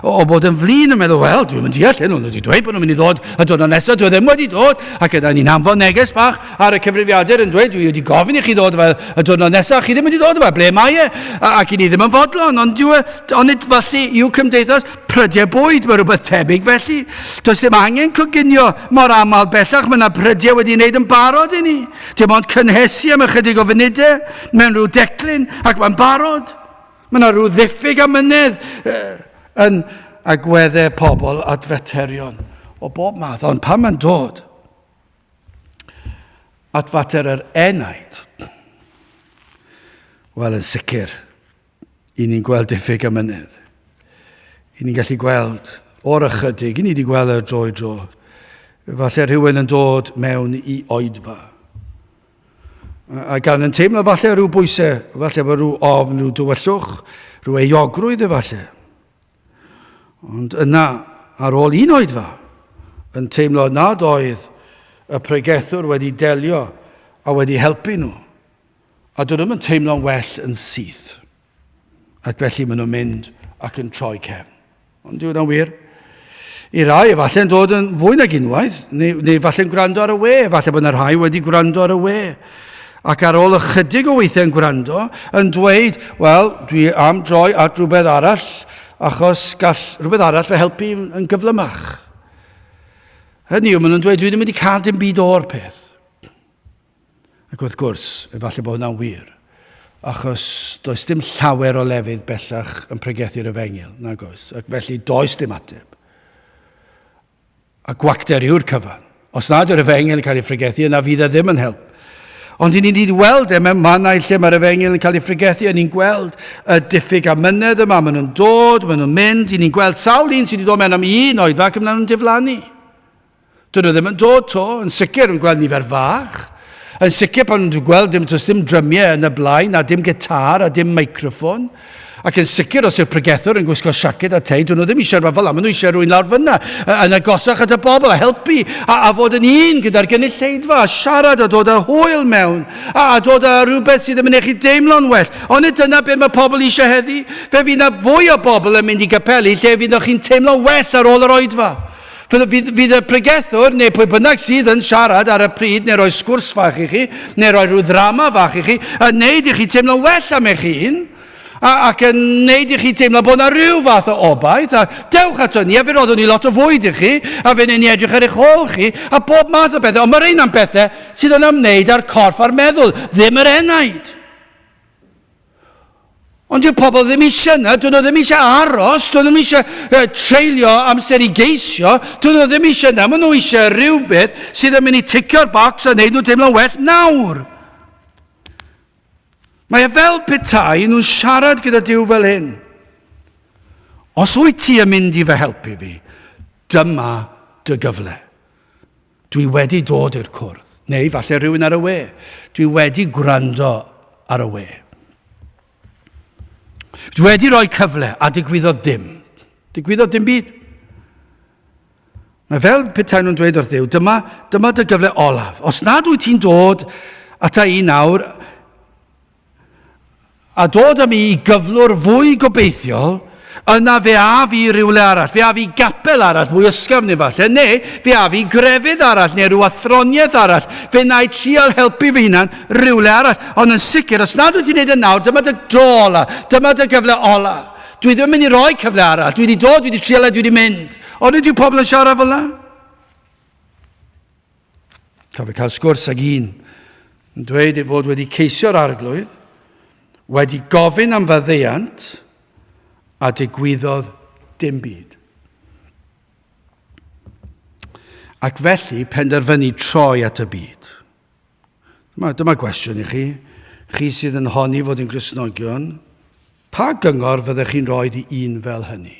o bod yn flin yn meddwl, wel, dwi'n mynd deall hyn, ond wedi dweud bod nhw'n mynd i ddod y diwrnod nesaf, dwi ddim wedi dod, ac yna ni'n anfon neges bach ar y cyfrifiadur yn dweud, dwi wedi gofyn i chi ddod fel y diwrnod nesaf, chi ddim wedi dod fel, ble mae e? Ac i ni ddim yn fodlon, ond nid felly i'w cymdeithas, prydiau bwyd, mae rhywbeth tebyg felly. Does ddim angen coginio mor aml bellach, mae yna prydiau wedi wneud yn barod i ni. Dim ond cynhesu am ychydig o funudau, mewn rhyw declyn, ac mae'n barod. Mae yna rhyw ddiffyg amynedd yn agweddau pobl at faterion o bob math. Ond pan mae'n dod at fater yr enaid, wel yn sicr, i ni'n gweld diffyg amynedd. I ni'n gallu gweld o'r ychydig, i ni wedi gweld y dro. Falle rhywun yn dod mewn i oedfa. A gan yn teimlo falle rhyw bwysau, falle bod rhyw ofn, rhyw dywyllwch, rhyw eiogrwydd falle. Ond yna, ar ôl un oedfa, yn teimlo nad oedd y pregethwr wedi delio a wedi helpu nhw. A dyn nhw'n teimlo'n well yn syth. Ac felly maen nhw'n mynd ac yn troi cefn. Ond dwi'n wir. I rai, falle'n dod yn fwy nag unwaith, neu falle'n gwrando ar y we, falle bod yna rhai wedi gwrando ar y we. Ac ar ôl ychydig o weithiau'n gwrando, yn dweud, wel, dwi am droi at rhywbeth arall, achos gall rhywbeth arall fe helpu yn gyflymach. Hynny yw, maen nhw'n dweud, dwi ddim wedi cael dim byd o'r peth. Ac wrth gwrs, efallai bod hwnna'n wir. Achos does dim llawer o lefydd bellach yn pregethu'r efengil, nag oes. Ac felly does dim ateb. A gwacter yw'r cyfan. Os nad yw'r efengil yn cael ei ffregethu, yna fydd e ddim yn help. Ond i ni'n weld mewn mannau lle mae'r efengil yn cael ei ffregethu, ni'n gweld y diffyg amynedd yma, maen nhw'n dod, maen nhw'n mynd, i ni'n gweld sawl un sydd wedi dod mewn am un oedfa ac ymlaen nhw'n diflannu. Dyn nhw ddim yn dod to, yn sicr yn gweld nifer fach. Yn sicr pan nhw'n gweld dim drymiau yn y blaen, a dim gitar, a dim microffon. Ac yn sicr os yw'r pregethwr yn gwisgo siaced a tei, dyn nhw ddim eisiau rhywbeth fel maen nhw eisiau rhywun lawr fyna yn agosach at y bobl a helpu a fod yn un gyda'r gynulleidfa a siarad a dod â hwyl mewn a dod â rhywbeth sydd yn mynd i chi deimlo'n well. Ond dyna beth mae pobl eisiau heddi. Fe fydd na fwy o bobl yn mynd i gapeli lle fydd chi'n teimlo well ar ôl yr oedfa. Fydd y pregethwr neu pwy bynnag sydd yn siarad ar y pryd neu roi sgwrs fach i chi neu roi rhyw ddrama fach i chi yn neud i chi teimlo well am eich hun ac yn neud i chi teimlo bod yna rhyw fath o obaith a dewch ato ni a fe roeddwn ni lot o fwyd i chi a fe ni edrych ar eich hôl chi a bob math o bethau ond mae'r un am bethau sydd yn ymwneud â'r corff a'r meddwl ddim yr enaid. Ond yw pobl ddim eisiau yna, dyn nhw ddim eisiau aros, dyn nhw ddim eisiau treulio amser i geisio, dyn nhw ddim eisiau yna, maen nhw eisiau rhywbeth sydd yn mynd i ticio'r bocs a wneud nhw teimlo well nawr. Mae e fel petai nhw'n siarad gyda Duw fel hyn. Os wyt ti yn mynd i fy helpu fi, dyma dy gyfle. Dwi wedi dod i'r cwrdd, neu falle rhywun ar y we. Dwi wedi gwrando ar y we. Dwi wedi rhoi cyfle a digwyddodd dim. Digwyddodd dim byd. Mae fel petai nhw'n dweud wrth Dduw, dyma dy gyfle olaf. Os nad wyt ti'n dod ata i nawr a dod am i gyflwr fwy gobeithiol, yna fe a fi rywle arall, fe a fi gapel arall, mwy ysgafn falle, neu fe a fi grefydd arall, neu rhyw athroniaeth arall, fe na i trial helpu fi hunan rywle arall. Ond yn sicr, os nad wyt ti'n neud y nawr, dyma dy dro ola, dyma dy gyfle ola. Dwi ddim yn mynd i roi cyfle arall, dwi wedi dod, dwi wedi trial a dwi wedi mynd. Ond ydyw pobl yn siarad fel yna? Cofio cael sgwrs ag un, yn dweud ei fod wedi ceisio'r arglwydd, wedi gofyn am faddeuant, a digwyddodd dim byd. Ac felly penderfynu troi at y byd. Dyma gwestiwn i chi. Chi sydd yn honni fod yn Gristnogion, pa gyngor fyddech chi'n rhoi i un fel hynny?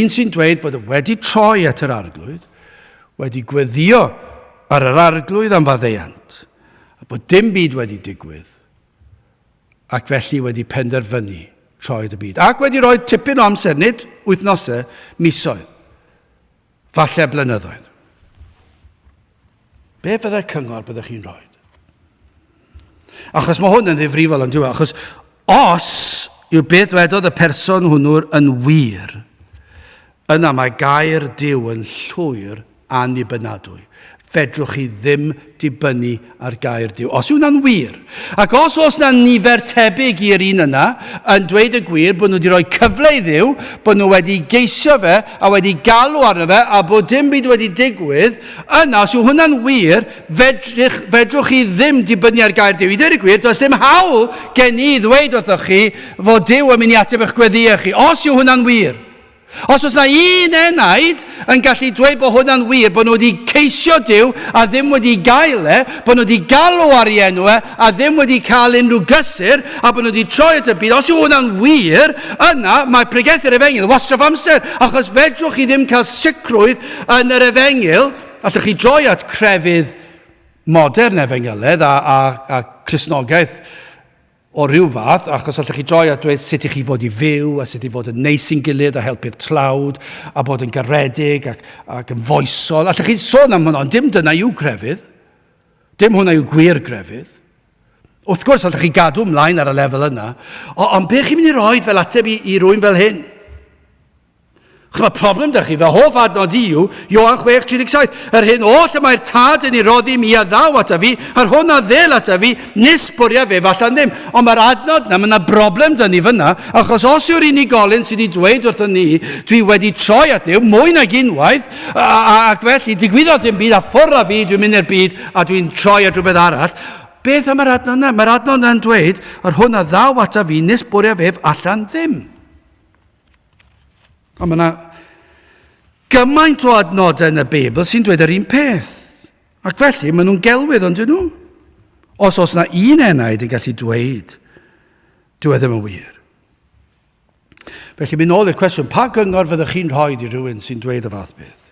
Un sy'n dweud bod wedi troi at yr arglwydd, wedi gweddio ar yr arglwydd am faddeuant, a bod dim byd wedi digwydd, ac felly wedi penderfynu troi at y byd. Ac wedi rhoi tipyn o amser, nid wythnosau, misoedd, falle blynyddoedd. Be fyddai'r cyngor byddech chi'n rhoi? Achos mae hwn yn ddifrifol yn diwedd, achos os yw beth wedodd y person hwnnw yn wir, yna mae gair Duw yn llwyr annibynadwy. Fedrwch chi ddim dibynnu ar gair Duw. Os yw hwnna'n wir, ac os yna nifer tebyg i'r un yna, yn dweud y gwir bod nhw wedi rhoi cyfle i Dduw, bod nhw wedi geisio fe, a wedi galw arno fe, a bod dim byd wedi digwydd, yna, os yw hwnna'n wir, fedrwch chi ddim dibynnu ar gair Duw. I ddweud y gwir, does dim hawl gen i ddweud wrthoch chi fod Duw yn mynd i ateb eich gweddiau chi. Os yw hwnna'n wir. Os oes yna un enaid yn gallu dweud bod hwnna'n wir, bod nhw wedi ceisio Duw a ddim wedi gael bod nhw wedi galw ar ei enw a ddim wedi cael unrhyw gysur, a bod nhw wedi troi at y byd, os yw hwnna'n wir, yna mae Pregethodd Efengil wastad amser, achos fedrwch chi ddim cael sicrwydd yn yr Efengil, allwch chi droi at crefydd modern Efengiledd a Cristnogaeth o ryw fath, achos allwch chi droi a dweud sut i chi fod i fyw, a sut i fod yn neis i'n gilydd, a helpu'r tlawd, a bod yn garedig ac yn foesol. Allwch chi sôn am hwnna, ond dim dyna yw crefydd. Dim hwnna yw gwir grefydd. Wrth gwrs, allwch chi gadw ymlaen ar y lefel yna, ond be chi'n mynd i roi fel ateb i rywun fel hyn? Mae problem da chi, fe hoff adnod i yw, Ioan 6:37, yr hyn o lle mae'r tad yn ei roddi mi a ddaw ata fi, ar hwnna ddel ata fi, nis bwriau fe fallan ddim. Ond mae'r adnod na, mae yna broblem da ni fyna, achos os yw'r unigolyn sydd wedi dweud wrtho ni, dwi wedi troi at Duw, mwy nag unwaith, ac felly digwyddodd dim byd, a ffwrdd a fi, dwi'n mynd i'r byd, a dwi'n troi at rhywbeth arall. Beth am yr adnod na? Mae'r adnod na'n dweud, ar hwnna ddaw ata fi, nis bwriau fe allan ddim. Ond mae yna gymaint o adnodau yn y Beibl sy'n dweud yr un peth. Ac felly, maen nhw'n gelwydd, ond dyn nhw. Os yna un enaid yn gallu dweud, dyw e ddim yn wir. Felly, mynd nôl i'r cwestiwn, pa gyngor fyddwch chi'n rhoi i rywun sy'n dweud y fath beth?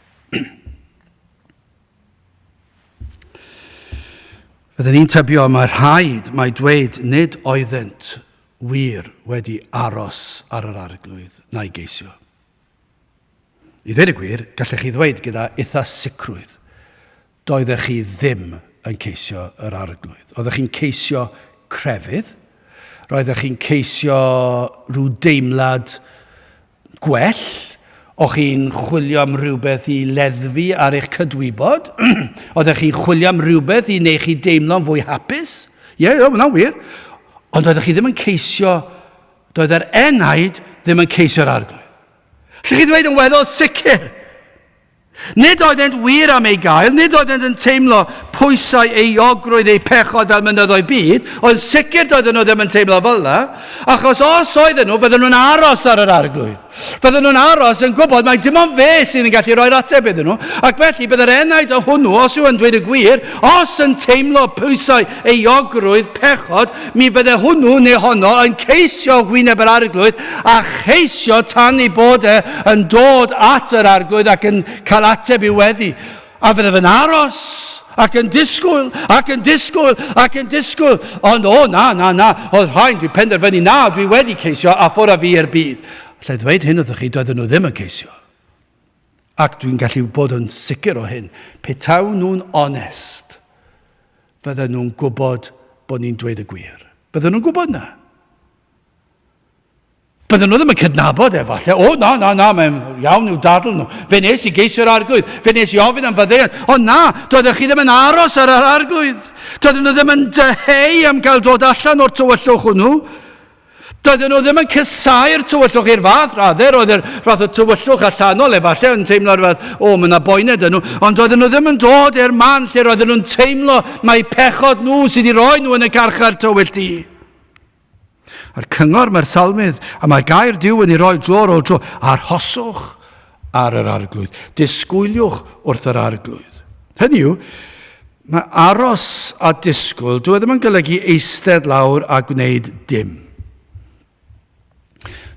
Fyddwn ni'n tybio, mae rhaid, mae dweud, nid oeddent wir wedi aros ar yr arglwydd na'i geisio. I ddweud y gwir, gallech chi ddweud gyda eitha sicrwydd, doeddech chi ddim yn ceisio yr arglwydd. Oeddech chi'n ceisio crefydd, roeddech chi'n ceisio rhyw deimlad gwell, o'ch chi'n chwilio am rhywbeth i leddfu ar eich cydwybod, oeddech chi'n chwilio am rhywbeth i neu chi deimlo'n fwy hapus. Hwna'n wir. Ond doeddech chi ddim yn ceisio, doedd yr enaid ddim yn ceisio'r arglwydd. Lle chi ddweud yn weddol sicr? Nid oeddent wir am ei gael, nid oeddent yn teimlo pwysau euogrwydd eu pechod fel mynyddoedd byd, ond sicr doedden nhw ddim yn teimlo fel yna, achos os oedden nhw, bydden nhw'n aros ar yr arglwydd. Bydden nhw'n aros yn gwybod mai dim ond fe sydd yn gallu roi'r ateb iddyn nhw, ac felly bydde'r enaid o hwnnw, os yw yn dweud y gwir, os yn teimlo pwysau euogrwydd pechod, mi fydde hwnnw neu honno yn ceisio gwyneb yr arglwydd a cheisio tan i bod yn dod at yr arglwydd ac yn cael ateb i weddi. A fydde fe'n aros ac yn disgwyl, ac yn disgwyl, ac yn disgwyl. Ond na, oedd rhain, dwi'n penderfynu na, dwi wedi ceisio a ffwrdd a fi i'r byd. Lle ddweud hyn wrthych chi, doedden nhw ddim yn ceisio. Ac dwi'n gallu bod yn sicr o hyn. Petaw nhw'n onest, fydden nhw'n gwybod bod ni'n dweud y gwir. Bydden nhw'n gwybod na. Bydden nhw ddim yn cydnabod efallai. Na, mae'n iawn i'w dadl nhw. Fe nes i geisio'r arglwydd. Fe nes i ofyn am fyddeuon. Ond na, doeddech chi ddim yn aros ar yr arglwydd. Doedden nhw ddim yn dyheu am gael dod allan o'r tywyllwch hwnnw. Doedden nhw ddim yn cysau'r tywyllwch i'r fath, radder. Oedd yr fath o tywyllwch allanol efallai yn teimlo rhywbeth, mae yna boened yn nhw. Ond doedden nhw ddim yn dod i'r man lle roedden nhw'n teimlo mae pechod nhw sydd wedi rhoi nhw yn y carchar tywyll di. A'r cyngor mae'r salmydd, a mae gair Duw yn ei roi dro ar ôl dro, arhoswch ar yr arglwydd, disgwyliwch wrth yr arglwydd. Hynny yw, mae aros a disgwyl, dwi ddim yn golygu eistedd lawr a gwneud dim.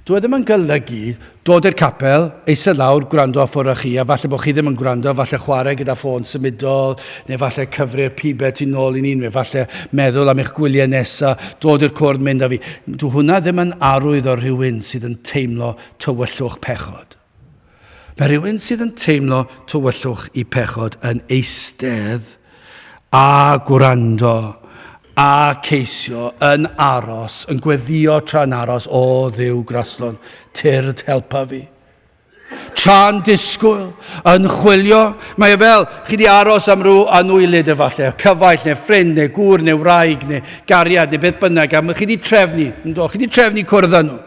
Dwi ddim yn golygu dod i'r capel, eistedd lawr, gwrando a ffwrdd chi, a falle bod chi ddim yn gwrando, falle chwarae gyda ffôn symudol, neu falle cyfri'r pibet i nôl i ni, neu falle meddwl am eich gwyliau nesaf, dod i'r cwrdd mynd â fi. Dwi hwnna ddim yn arwydd o rhywun sydd yn teimlo tywyllwch pechod. Mae rhywun sydd yn teimlo tywyllwch i pechod yn eistedd a gwrando a ceisio yn aros, yn gweddio tra'n aros, o Dduw graslon, tyrd helpa fi. Tra'n disgwyl, yn chwilio, mae fel, chi di aros am rhyw anwylid efallai, cyfaill neu ffrind neu gŵr neu wraig neu gariad neu beth bynnag, a chi di trefnu cwrdd â nhw.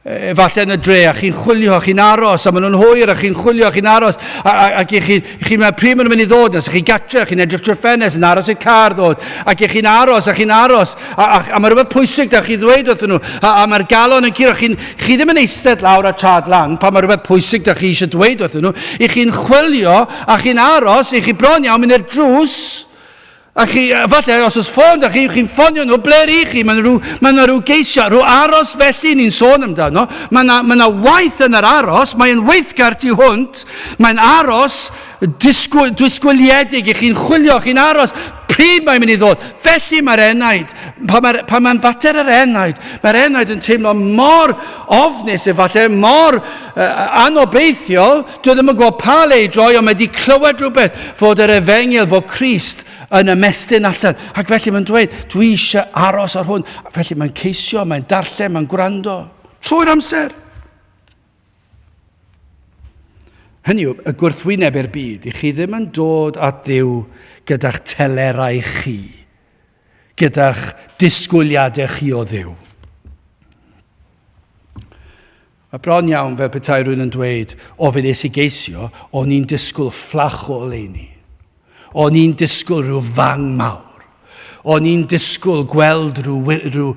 Efallai yn y dre, a chi'n chwilio, a chi'n aros, a maen nhw'n hwyr, a chi'n chwilio, a chi'n aros, ac chi'n meddwl pryd maen nhw'n mynd i ddod, a chi'n gatre, a chi'n edrych trwy'r ffenest, yn aros i'r car ddod, ac chi'n aros, a mae rhywbeth pwysig da chi ddweud wrthyn nhw, a mae'r galon yn curo, chi ddim yn eistedd lawr a trad lan, pa mae rhywbeth pwysig da chi eisiau dweud wrthyn nhw, i chi'n chwilio, a chi'n aros, i chi bron iawn mynd i'r drws, a chi, falle, os oes ffôn, chi'n ffonio nhw, ble i chi? Mae yna rhyw geisio, rhyw aros felly ni'n sôn amdano. Mae yna waith yn yr aros, mae'n weithgar tu hwnt, mae'n aros disgwyliedig i chi'n chwilio, chi'n aros, pryd mae'n mynd i ddod. Felly mae'r enaid, pa mae'n fater yr enaid, mae'r enaid yn teimlo mor ofnus efallai, mor anobeithiol, dwi ddim yn gwybod pa le i droi, ond mae wedi clywed rhywbeth fod yr efengyl, fod Crist yn ymestyn allan. Ac felly mae'n dweud, dwi eisiau aros ar hwn. Felly mae'n ceisio, mae'n darllen, mae'n gwrando. Trwy'r amser. Hynny yw, y gwrthwyneb i'r byd, i chi ddim yn dod at Dduw gyda'ch telerau chi, gyda'ch disgwyliadau chi o Dduw. Mae bron iawn fel petai rhywun yn dweud, o fe nes i geisio, o'n i'n disgwyl fflach o oleuni. O'n i'n disgwyl rhyw fang mawr. O'n i'n disgwyl gweld rhyw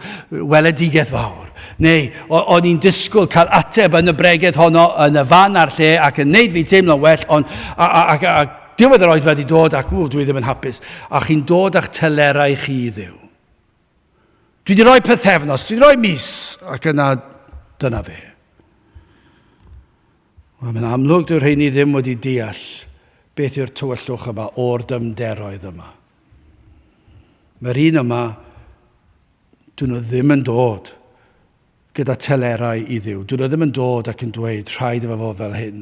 weledigaeth fawr. Neu, o'n i'n disgwyl cael ateb yn y bregeth honno yn y fan ar lle ac yn neud fi teimlo'n well, ond diweddar wedi dod ac dwi ddim yn hapus. A chi'n dod a'ch telerau chi i Dduw. Dwi wedi rhoi pethefnos, dwi wedi rhoi mis, ac yna dyna fe. Mae'n amlwg dyw'r rheini ddim wedi deall beth yw'r tywyllwch yma o'r dyfnderoedd yma. Mae'r un yma, dyn nhw ddim yn dod gyda telerau I ddiw. Dyn nhw ddim yn dod ac yn dweud rhaid efo fo fel hyn.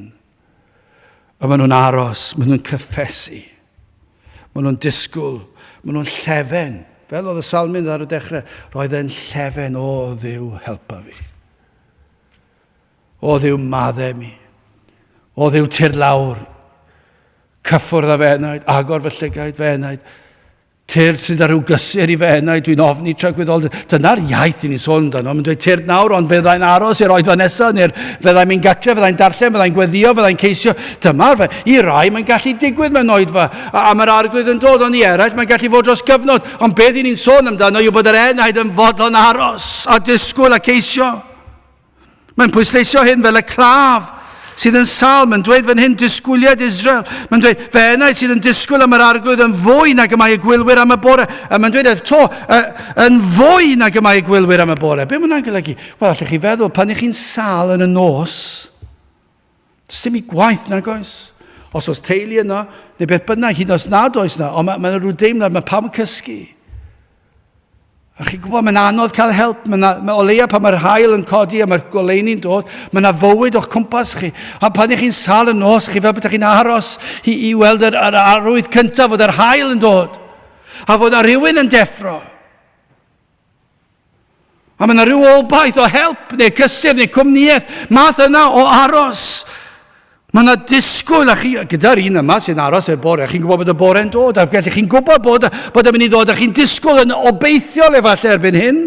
A maen nhw'n aros, maen nhw'n cyffesu. Maen nhw'n disgwyl, maen nhw'n llefen. Fel oedd y salmyn ar y dechrau, roedd e'n llefen, o ddiw helpa fi. O ddiw maddau mi. O ddiw tirlawr. Cyffwrdd a fenaid, agor fy llygaid fenaid. Tir sydd ar ryw gysur I fenaid, dwi'n ofni tragwyddoldeb. Dyna'r iaith I ni'n sôn amdano. Mae'n dweud tir nawr, ond fyddai'n aros i'r oedfa nesaf, neu'r fyddai'n mynd gatre, fyddai'n darllen, fyddai'n gweddio, fyddai'n ceisio. Dyma'r fe. I rai, mae'n gallu digwydd mewn oedfa. A mae'r arglwydd yn dod o'n I eraill, mae'n gallu fod dros gyfnod. Ond beth I ni'n sôn amdano yw bod yr enaid yn fodlon aros a disgwyl a ceisio. Mae'n pwysleisio hyn fel y claf sydd yn Salm yn dweud fan hyn disgwyliad Israel. Mae'n dweud fe enaid sydd yn disgwyl am yr arglwydd yn fwy nag y mae y gwylwyr am y bore. A mae'n dweud eto yn fwy nag y mae y gwylwyr am y bore. Be mae hwnna'n golygu? Wel, allwch chi feddwl, pan ych chi'n sal yn y nos, does dim I gwaith nag oes. Os oes teulu yna, neu beth bynnag, hyd os nad oes yna, ond mae'n rhyw deimlad, mae pam yn cysgu. A chi'n gwybod, mae'n anodd cael help. Mae o leia pan mae'r haul yn codi a mae'r goleini'n dod, mae yna fywyd o'ch cwmpas chi. A pan ych chi'n sal y nos, chi fel bod chi'n aros I weld yr arwydd cyntaf fod yr haul yn dod. A fod yna rhywun yn deffro. A mae yna rhyw obaith o help, neu cysur, neu cwmniaeth. Math yna o aros. Mae yna disgwyl, a chi, gyda'r un yma sy'n aros i'r bore, chi'n gwybod bod y bore'n dod, a felly chi'n gwybod bod yn mynd I ddod, a chi'n disgwyl yn obeithiol efallai erbyn hyn.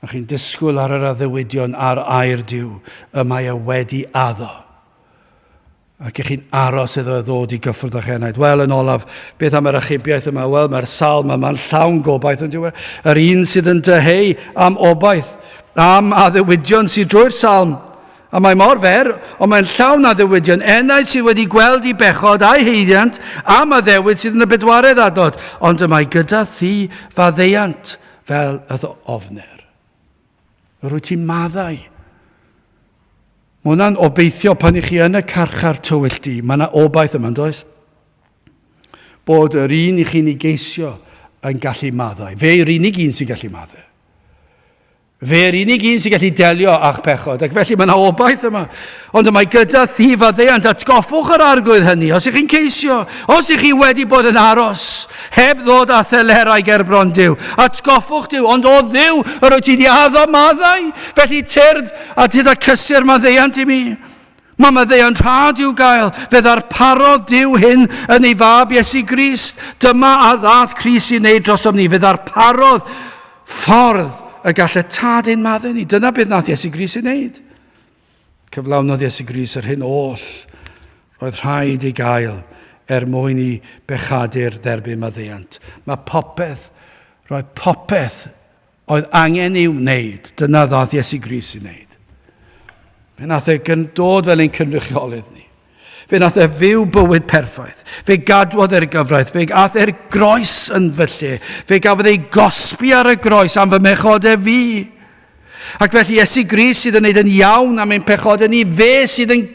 A chi'n disgwyl ar yr addewidion a'r air diw, y mae e wedi addo. Ac chi'n aros iddo ddod I gyffwrdd â chenaid. Wel, yn olaf, beth am yr achubiaeth yma? Wel, mae'r salm yma'n llawn gobaith, ond yr un sydd yn dyheu am obaith, am addewidion sydd drwy'r salm. A mae mor fer, ond mae'n llawn addewidion. Enaid sydd wedi gweld I bechod a'i heiddiant am addewid sydd yn y bedwaredd adnod. Ond y mae gyda thi faddeiant fel y ofner. Rwyt ti'n maddau. Mae hwnna'n obeithio pan I chi yn y carchar tywylltu. Mae yna obaith yma, does? Bod yr un I chi'n I geisio yn gallu maddau. Fe yw'r unig un sy'n gallu maddau. Fe'r unig un sy'n gallu delio a'ch pechod, ac felly mae yna obaith yma. Ond mae gyda thi faddeiant, atgoffwch yr arglwydd hynny, os ych chi'n ceisio, os ych chi wedi bod yn aros, heb ddod â thelerau gerbron Duw, atgoffwch Duw, ond o Dduw, yr wyt ti di addo maddau, felly tyrd a tyda cysur maddeiant I mi. Mae maddeiant rhad i'w gael, fe ddarparodd Duw hyn yn ei fab Iesu Grist. Dyma a ddath Crist I wneud dros ni, fe ddarparodd ffordd y gall y tad ein maddau ni. Dyna beth nath Iesu Grist I wneud. Cyflawnodd Iesu Grist yr hyn oll. Roedd rhaid I gael mwyn I bechadu'r dderbyn maddeiant. Mae popeth, roedd popeth oedd angen i'w wneud. Dyna ddath Iesu Grist I wneud. Fe nath e dod fel ein cynrychiolydd ni. Fe nath e fyw bywyd perffaith. Fe gadwodd e'r gyfraith. Fe gath e'r groes yn fy lle. Fe gafodd ei gosbi ar y groes am fy mechodau fi. Ac felly Iesu Grist sydd yn gwneud yn iawn am ein pechodau ni, fe sydd yn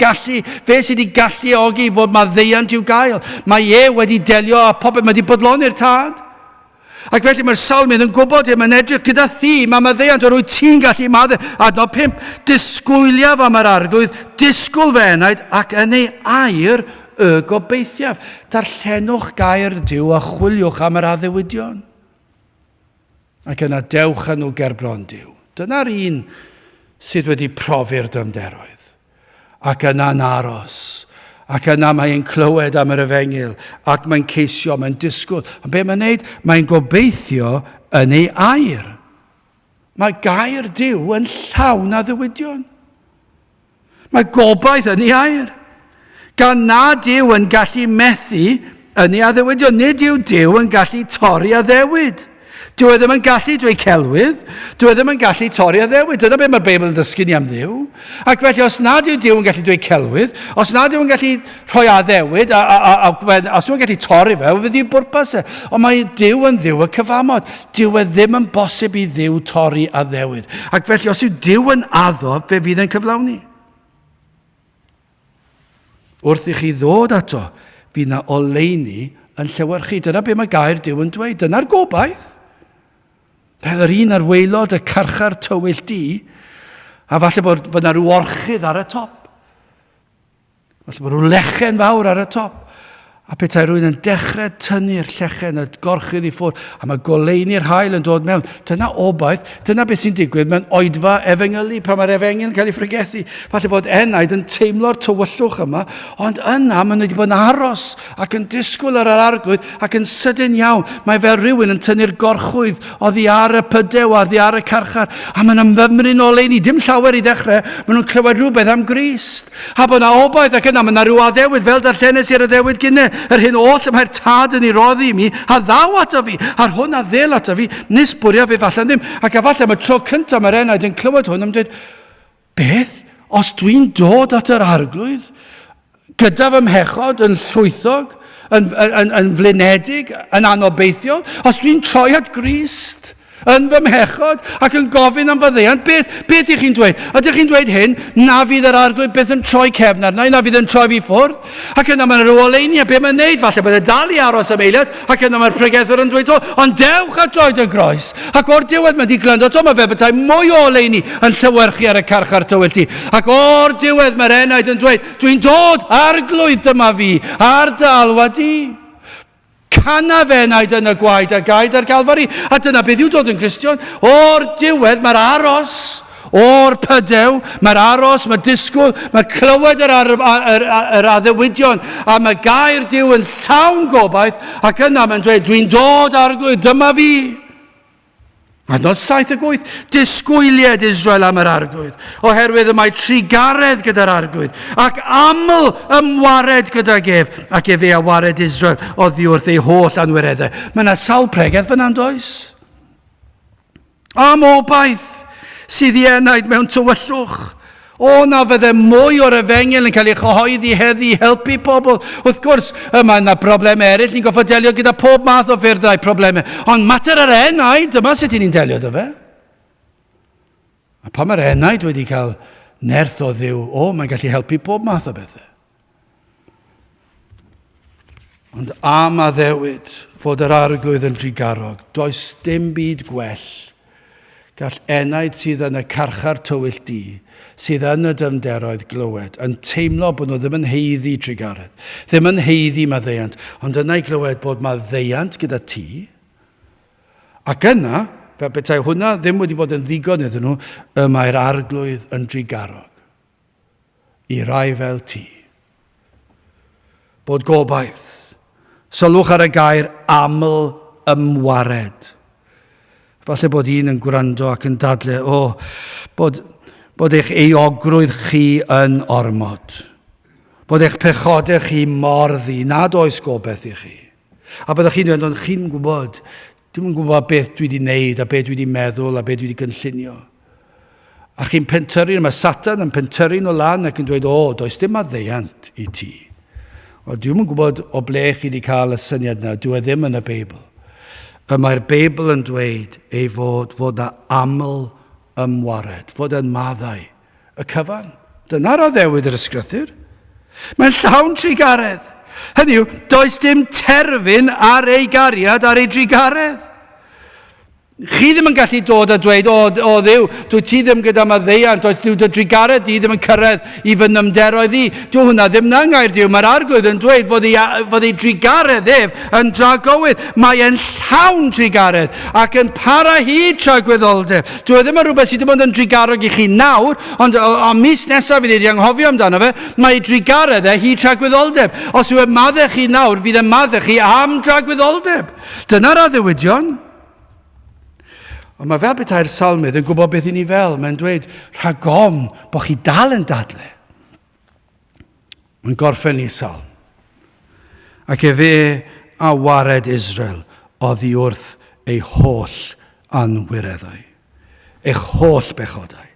galluogi fod maddeiant i'w gael. Mae wedi delio a popeth, mae wedi bodloni'r tad. Ac felly mae'r salmydd yn gwybod mae'n edrych gyda thi, mae maddeiant o rwyt ti'n gallu maddau. Adnod 5, disgwyliaf am yr arglwydd, disgwyl fe enaid, ac yn ei air y gobeithiaf. Darllenwch gair Duw a chwiliwch am yr addewidion. Ac yna dewch yn nhw gerbron Duw. Dyna'r un sydd wedi profi'r dyfnderoedd. Ac yna'n aros. Ac yna mae'n clywed am yr efengil, ac mae'n ceisio, mae'n disgwyl. Ond be mae'n neud? Mae'n gobeithio yn ei air. Mae gair Duw yn llawn addewidion. Mae gobaith yn ei air. Gan na Duw yn gallu methu yn ei addewidion, nid yw Duw yn gallu torri addewid. Dyw e ddim yn gallu dweud celwydd, dyw e ddim yn gallu torri addewid. Dyna beth mae'r Beibl yn dysgu ni am Dduw. Ac felly, os nad yw Duw yn gallu dweud celwydd, os nad yw yn gallu rhoi addewid, os yw yn gallu torri fe, fydd i'w bwrpas e. Ond mae Duw yn Dduw y cyfamod. Dyw e ddim yn bosib I Dduw torri addewid. Ac felly, os yw Duw yn addo, fe fydd yn cyflawni. Wrth I chi ddod ato, fydd na oleuni yn llewarchu. Dyna beth mae gair Duw yn dweud. Dyna'r gobaith. Fel yr un ar waelod y carchar tywyll di, a falle bod yna rhyw orchydd ar y top. Falle bod rhyw lechen fawr ar y top. A petai rwy'n yn dechrau tynnu'r llechen, y gorchydd i ffwrdd, a mae goleini'r haul yn dod mewn. Dyna obaith, dyna beth sy'n digwydd mewn oedfa efengylu, pan mae'r efengyl yn cael ei ffregethu. Falle bod enaid yn teimlo'r tywyllwch yma, ond yna maen nhw wedi bod yn aros ac yn disgwyl ar yr arglwydd ac yn sydyn iawn. Mae fel rhywun yn tynnu'r gorchwydd oddi ar y pydew, oddi ar y carchar, a maen nhw'n fymryn oleini, dim llawer i ddechrau, maen nhw'n clywed rhywbeth am Grist. A bod yna obaith ac yna, mae yna rhyw addewid fel darllenes i'r addewid gynnau. Yr hyn oll mae'r tad yn ei roddi i mi, a ddaw ato fi, a'r hwn a ddel ato fi, nes bwrio fi falle ddim. Ac a falle mae tro cyntaf mae'r enaid yn clywed hwn, yn dweud, beth, os dwi'n dod at yr arglwydd, gyda fy mhechod yn llwythog, yn flinedig, yn anobeithiol, os dwi'n troi at Grist, yn fy mhechod, ac yn gofyn am fyddeiant, beth ych chi'n dweud? Ydych chi'n dweud hyn, na fydd yr arglwydd beth yn troi cefn arna, na fydd yn troi fi ffwrdd, ac yna mae'n rhyw oleini, a beth mae'n neud, falle bydd y dal i aros am eiliad, ac yna mae'r pregethwr yn dweud, ond dewch a droed y groes, ac o'r diwedd mae'n di glyndo, mae fe bethau mwy o oleini yn llywyrchu ar y carchar tywyll ti, ac o'r diwedd mae'r enaid yn dweud, dwi'n dod, arglwydd dyma fi, ar dalwa di. Cana fe naid yn y gwaed a gaid ar Galfari. A dyna beth yw dod yn Gristion. O'r diwedd mae'r aros, o'r pydew, mae'r aros, mae'r disgwyl, mae'r clywed yr addewidion, a mae gair Duw yn llawn gobaith, ac yna mae'n dweud, dwi'n dod arglwydd, dyma fi. A nos 7-8, disgwyliad Israel am yr arglwydd, oherwydd y mae trigaredd gyda'r arglwydd, ac aml ymwared gyda'r ef, ac efe a wared Israel oddi wrth ei holl anwireddau. Mae yna sawl pregeth fyna'n does? Am obaith sydd i enaid mewn tywyllwch. O na fydde mwy o'r efengyl yn cael ei chyhoeddi heddi i helpu pobl. Wrth gwrs, mae yna broblemau eraill, ni'n goffo delio gyda pob math o ffyrddau problemau. Ond mater yr enaid, dyma sut ni'n delio dy fe. A pan mae'r enaid wedi cael nerth o Dduw, mae'n gallu helpu pob math o bethau. Ond am addewid fod yr arglwydd yn drigarog, does dim byd gwell gall enaid sydd yn y carchar tywyll di, sydd yn y dyfnderoedd glywed, yn teimlo bod nhw ddim yn heiddi trigaredd, ddim yn heiddi maddeiant, ond yna i glywed bod maddeiant gyda ti, ac yna, fe betai hwnna ddim wedi bod yn ddigon iddyn nhw, mae'r arglwydd yn drigarog, i rai fel ti. Bod gobaith, sylwch ar y gair aml ymwared. Falle bod un yn gwrando ac yn dadle, bod eich eogrwydd chi yn ormod. Bod eich pechodau chi morddi, nad oes gobeith i chi. A byddwch chi'n dweud, ond chi'n gwybod, dim yn gwybod beth dwi wedi wneud, a beth dwi wedi meddwl, a beth dwi wedi gynllunio. A chi'n pentyrru, mae Satan yn pentyrru nhw lan ac yn dweud, does dim maddeiant i ti. O, dwi'n gwybod o ble chi wedi cael y syniad yna, dwi ddim yn y Beibl. Mae'r Beibl yn dweud ei fod na aml ymwared, fod yn maddau y cyfan. Dyna'r addewid yr ysgrythur. Mae'n llawn trigaredd. Hynny yw, does dim terfyn ar ei gariad ar ei drigaredd. Chi ddim yn gallu dod a dweud, o Dduw, dwi ti ddim gyda maddeiant, does Dduw dy drigaredd di ddim yn cyrraedd i fy nymderoedd i. Dwi hwnna ddim na'n gair Dduw. Mae'r arglwydd yn dweud fod ei drigaredd ef yn dragowydd. Mae e'n llawn drigaredd ac yn para hyd tra gwyddolder. Dwi ddim yn rhywbeth sydd ddim yn drigarog i chi nawr, ond o mis nesaf fydd wedi anghofio amdano fe, mae drigaredd hyd tra gwyddolder. Os yw e maddau chi nawr, fydd e maddau chi am tra gwyddolder. Dyna'r addewidion. Ond mae fel betai'r salmydd yn gwybod beth i ni fel. Mae'n dweud, rhagom bod chi dal yn dadle. Mae'n gorffen i salm. Ac efe a wared Israel oddi wrth ei holl anwireddau. Eich holl bechodau.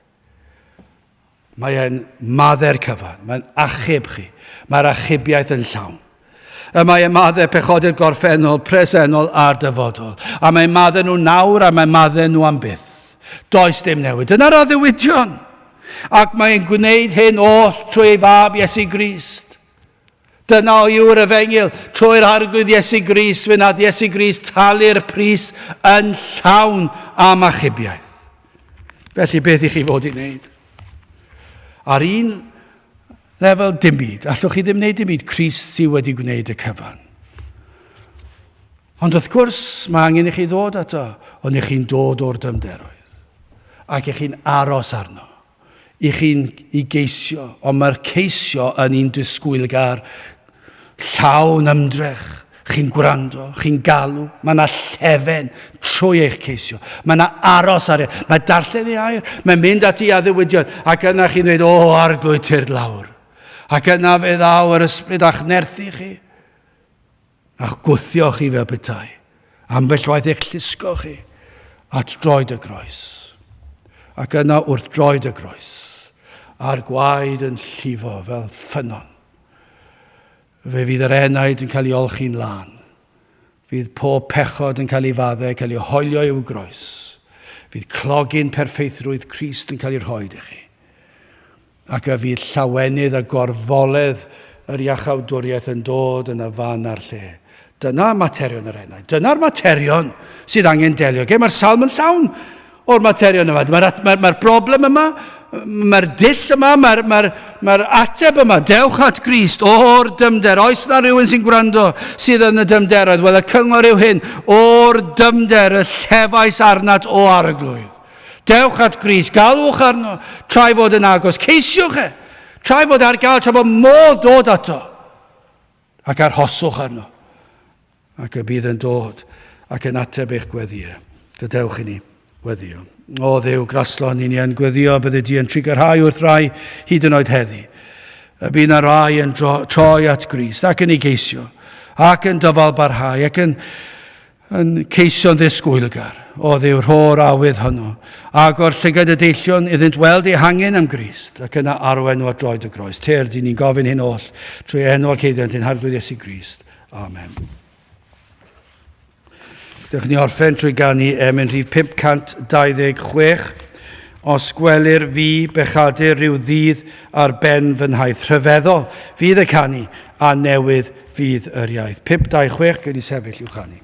Mae'n maddau'r cyfan. Mae'n achub chi. Mae'r achubiaeth yn llawn. Mae maddau pechodydd gorffennol, presennol a'r dyfodol. A mae maddau nhw nawr a mae maddau nhw am byth. Does dim newid. Dyna'r addewidion. Ac mae'n gwneud hyn oll trwy ei fab Iesu Grist. Dyna yw'r efengil trwy'r arglwydd Iesu Grist, fe nad Iesu Grist talu'r pris yn llawn am achubiaeth. Felly beth i chi fod i wneud? Ar un lefel dim byd, allwch chi ddim wneud dim byd, Crist sydd wedi gwneud y cyfan. Ond wrth gwrs, mae angen i chi ddod ato, ond i chi'n dod o'r dyfnderoedd, ac i chi'n aros arno, i chi'n i geisio, ond mae'r ceisio yn un disgwylgar llawn ymdrech, chi'n gwrando, chi'n galw, mae yna llefen trwy eich ceisio, mae yna aros ar e, mae darllen ei air, mae'n mynd ati a ddiwydion, ac yna chi'n dweud, o, arglwydd tyrd lawr, ac yna fe ddaw yr ysbryd a'ch nerthu chi, a'ch gwthio chi fel petai, ambell waith eich llusgo chi, at droed y groes. Ac yna wrth droed y groes, a'r gwaed yn llifo fel ffynon. Fe fydd yr enaid yn cael ei olchi'n lan. Fydd pob pechod yn cael ei faddau, cael ei hoelio i'w groes. Fydd clogi'n perffeithrwydd Crist yn cael ei rhoi i chi. Ac y fydd llawenydd a gorfoledd yr iachawdwriaeth yn dod yn y fan ar lle. Dyna materion yr enaid. Dyna'r materion sydd angen delio. Mae'r Salm yn llawn o'r materion yma. Mae'r broblem yma, mae'r dill yma, mae'r ateb yma. Dewch at Grist o'r dymder. Oes na rhywun sy'n gwrando sydd yn y dymderoedd? Wel, y cyngor yw hyn. O'r dymder, y llefais arnat o arglwydd. Dewch at Grist, galwch arno, trai fod yn agos. Ceisiwch e. Trai fod ar gael, tra bod modd dod ato. Ac arhoswch arno. Ac y bydd yn dod ac yn ateb eich gweddiau. Gadewch i ni gweddio. O Dduw, graslon i ni yn gweddio, bydde di yn trigarhau wrth rai hyd yn oed heddi. Y bydd na rai yn troi at Grist ac yn ei geisio, ac yn dyfal barhau, ac yn ceisio'n ddisgwylgar. O Dduw, rho'r awydd hwnnw. Ac o'r llygad y deillion iddynt weld eu hangen am Grist, ac yna arwen nhw at droed y groes. Teir, di ni'n gofyn hyn oll, trwy enw'r ceidiant yn harglwydd Iesu Grist. Amen. Dewch ni orffen trwy ganu rhif 526. Os gwelir fi bechadur rhyw ddydd ar ben fy nhaith. Rhyfeddol fydd y canu a newydd fydd yr iaith. 526, gyn i sefyll i'w canu.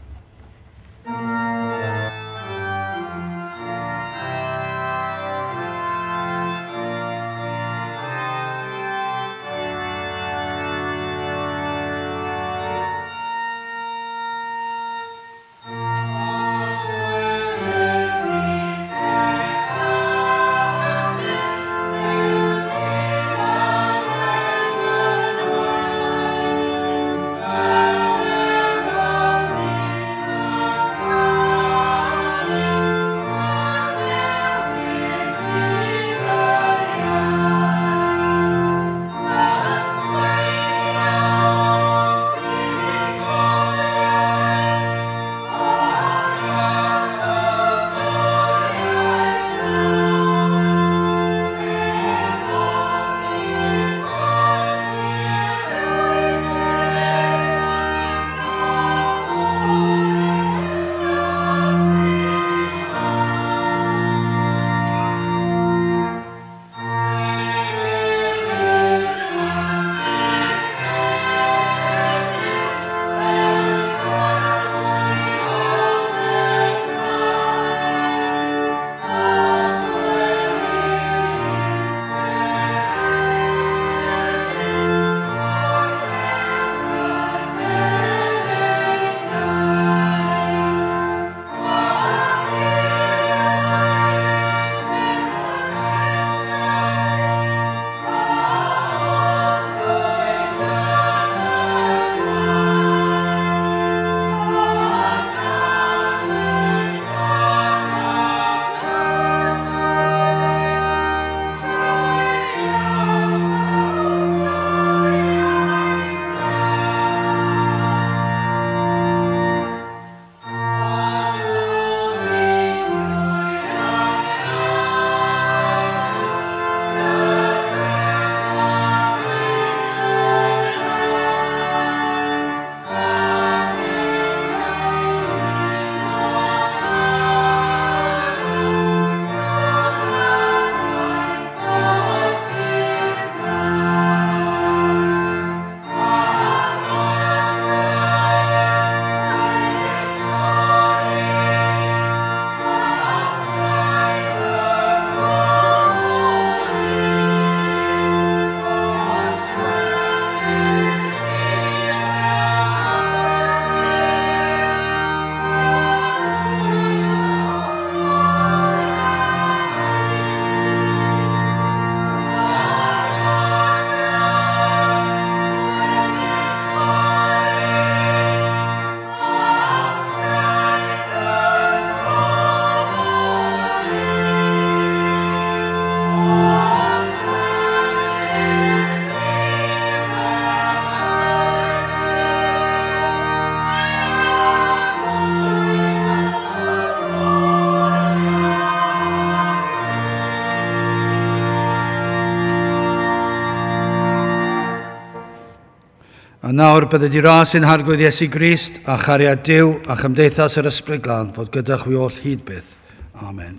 A nawr bydde di ras yn harglwydd Iesu Grist a chariad Duw a chymdeithas yr Ysbryd Glân fod gyda chwi oll hyd byth. Amen.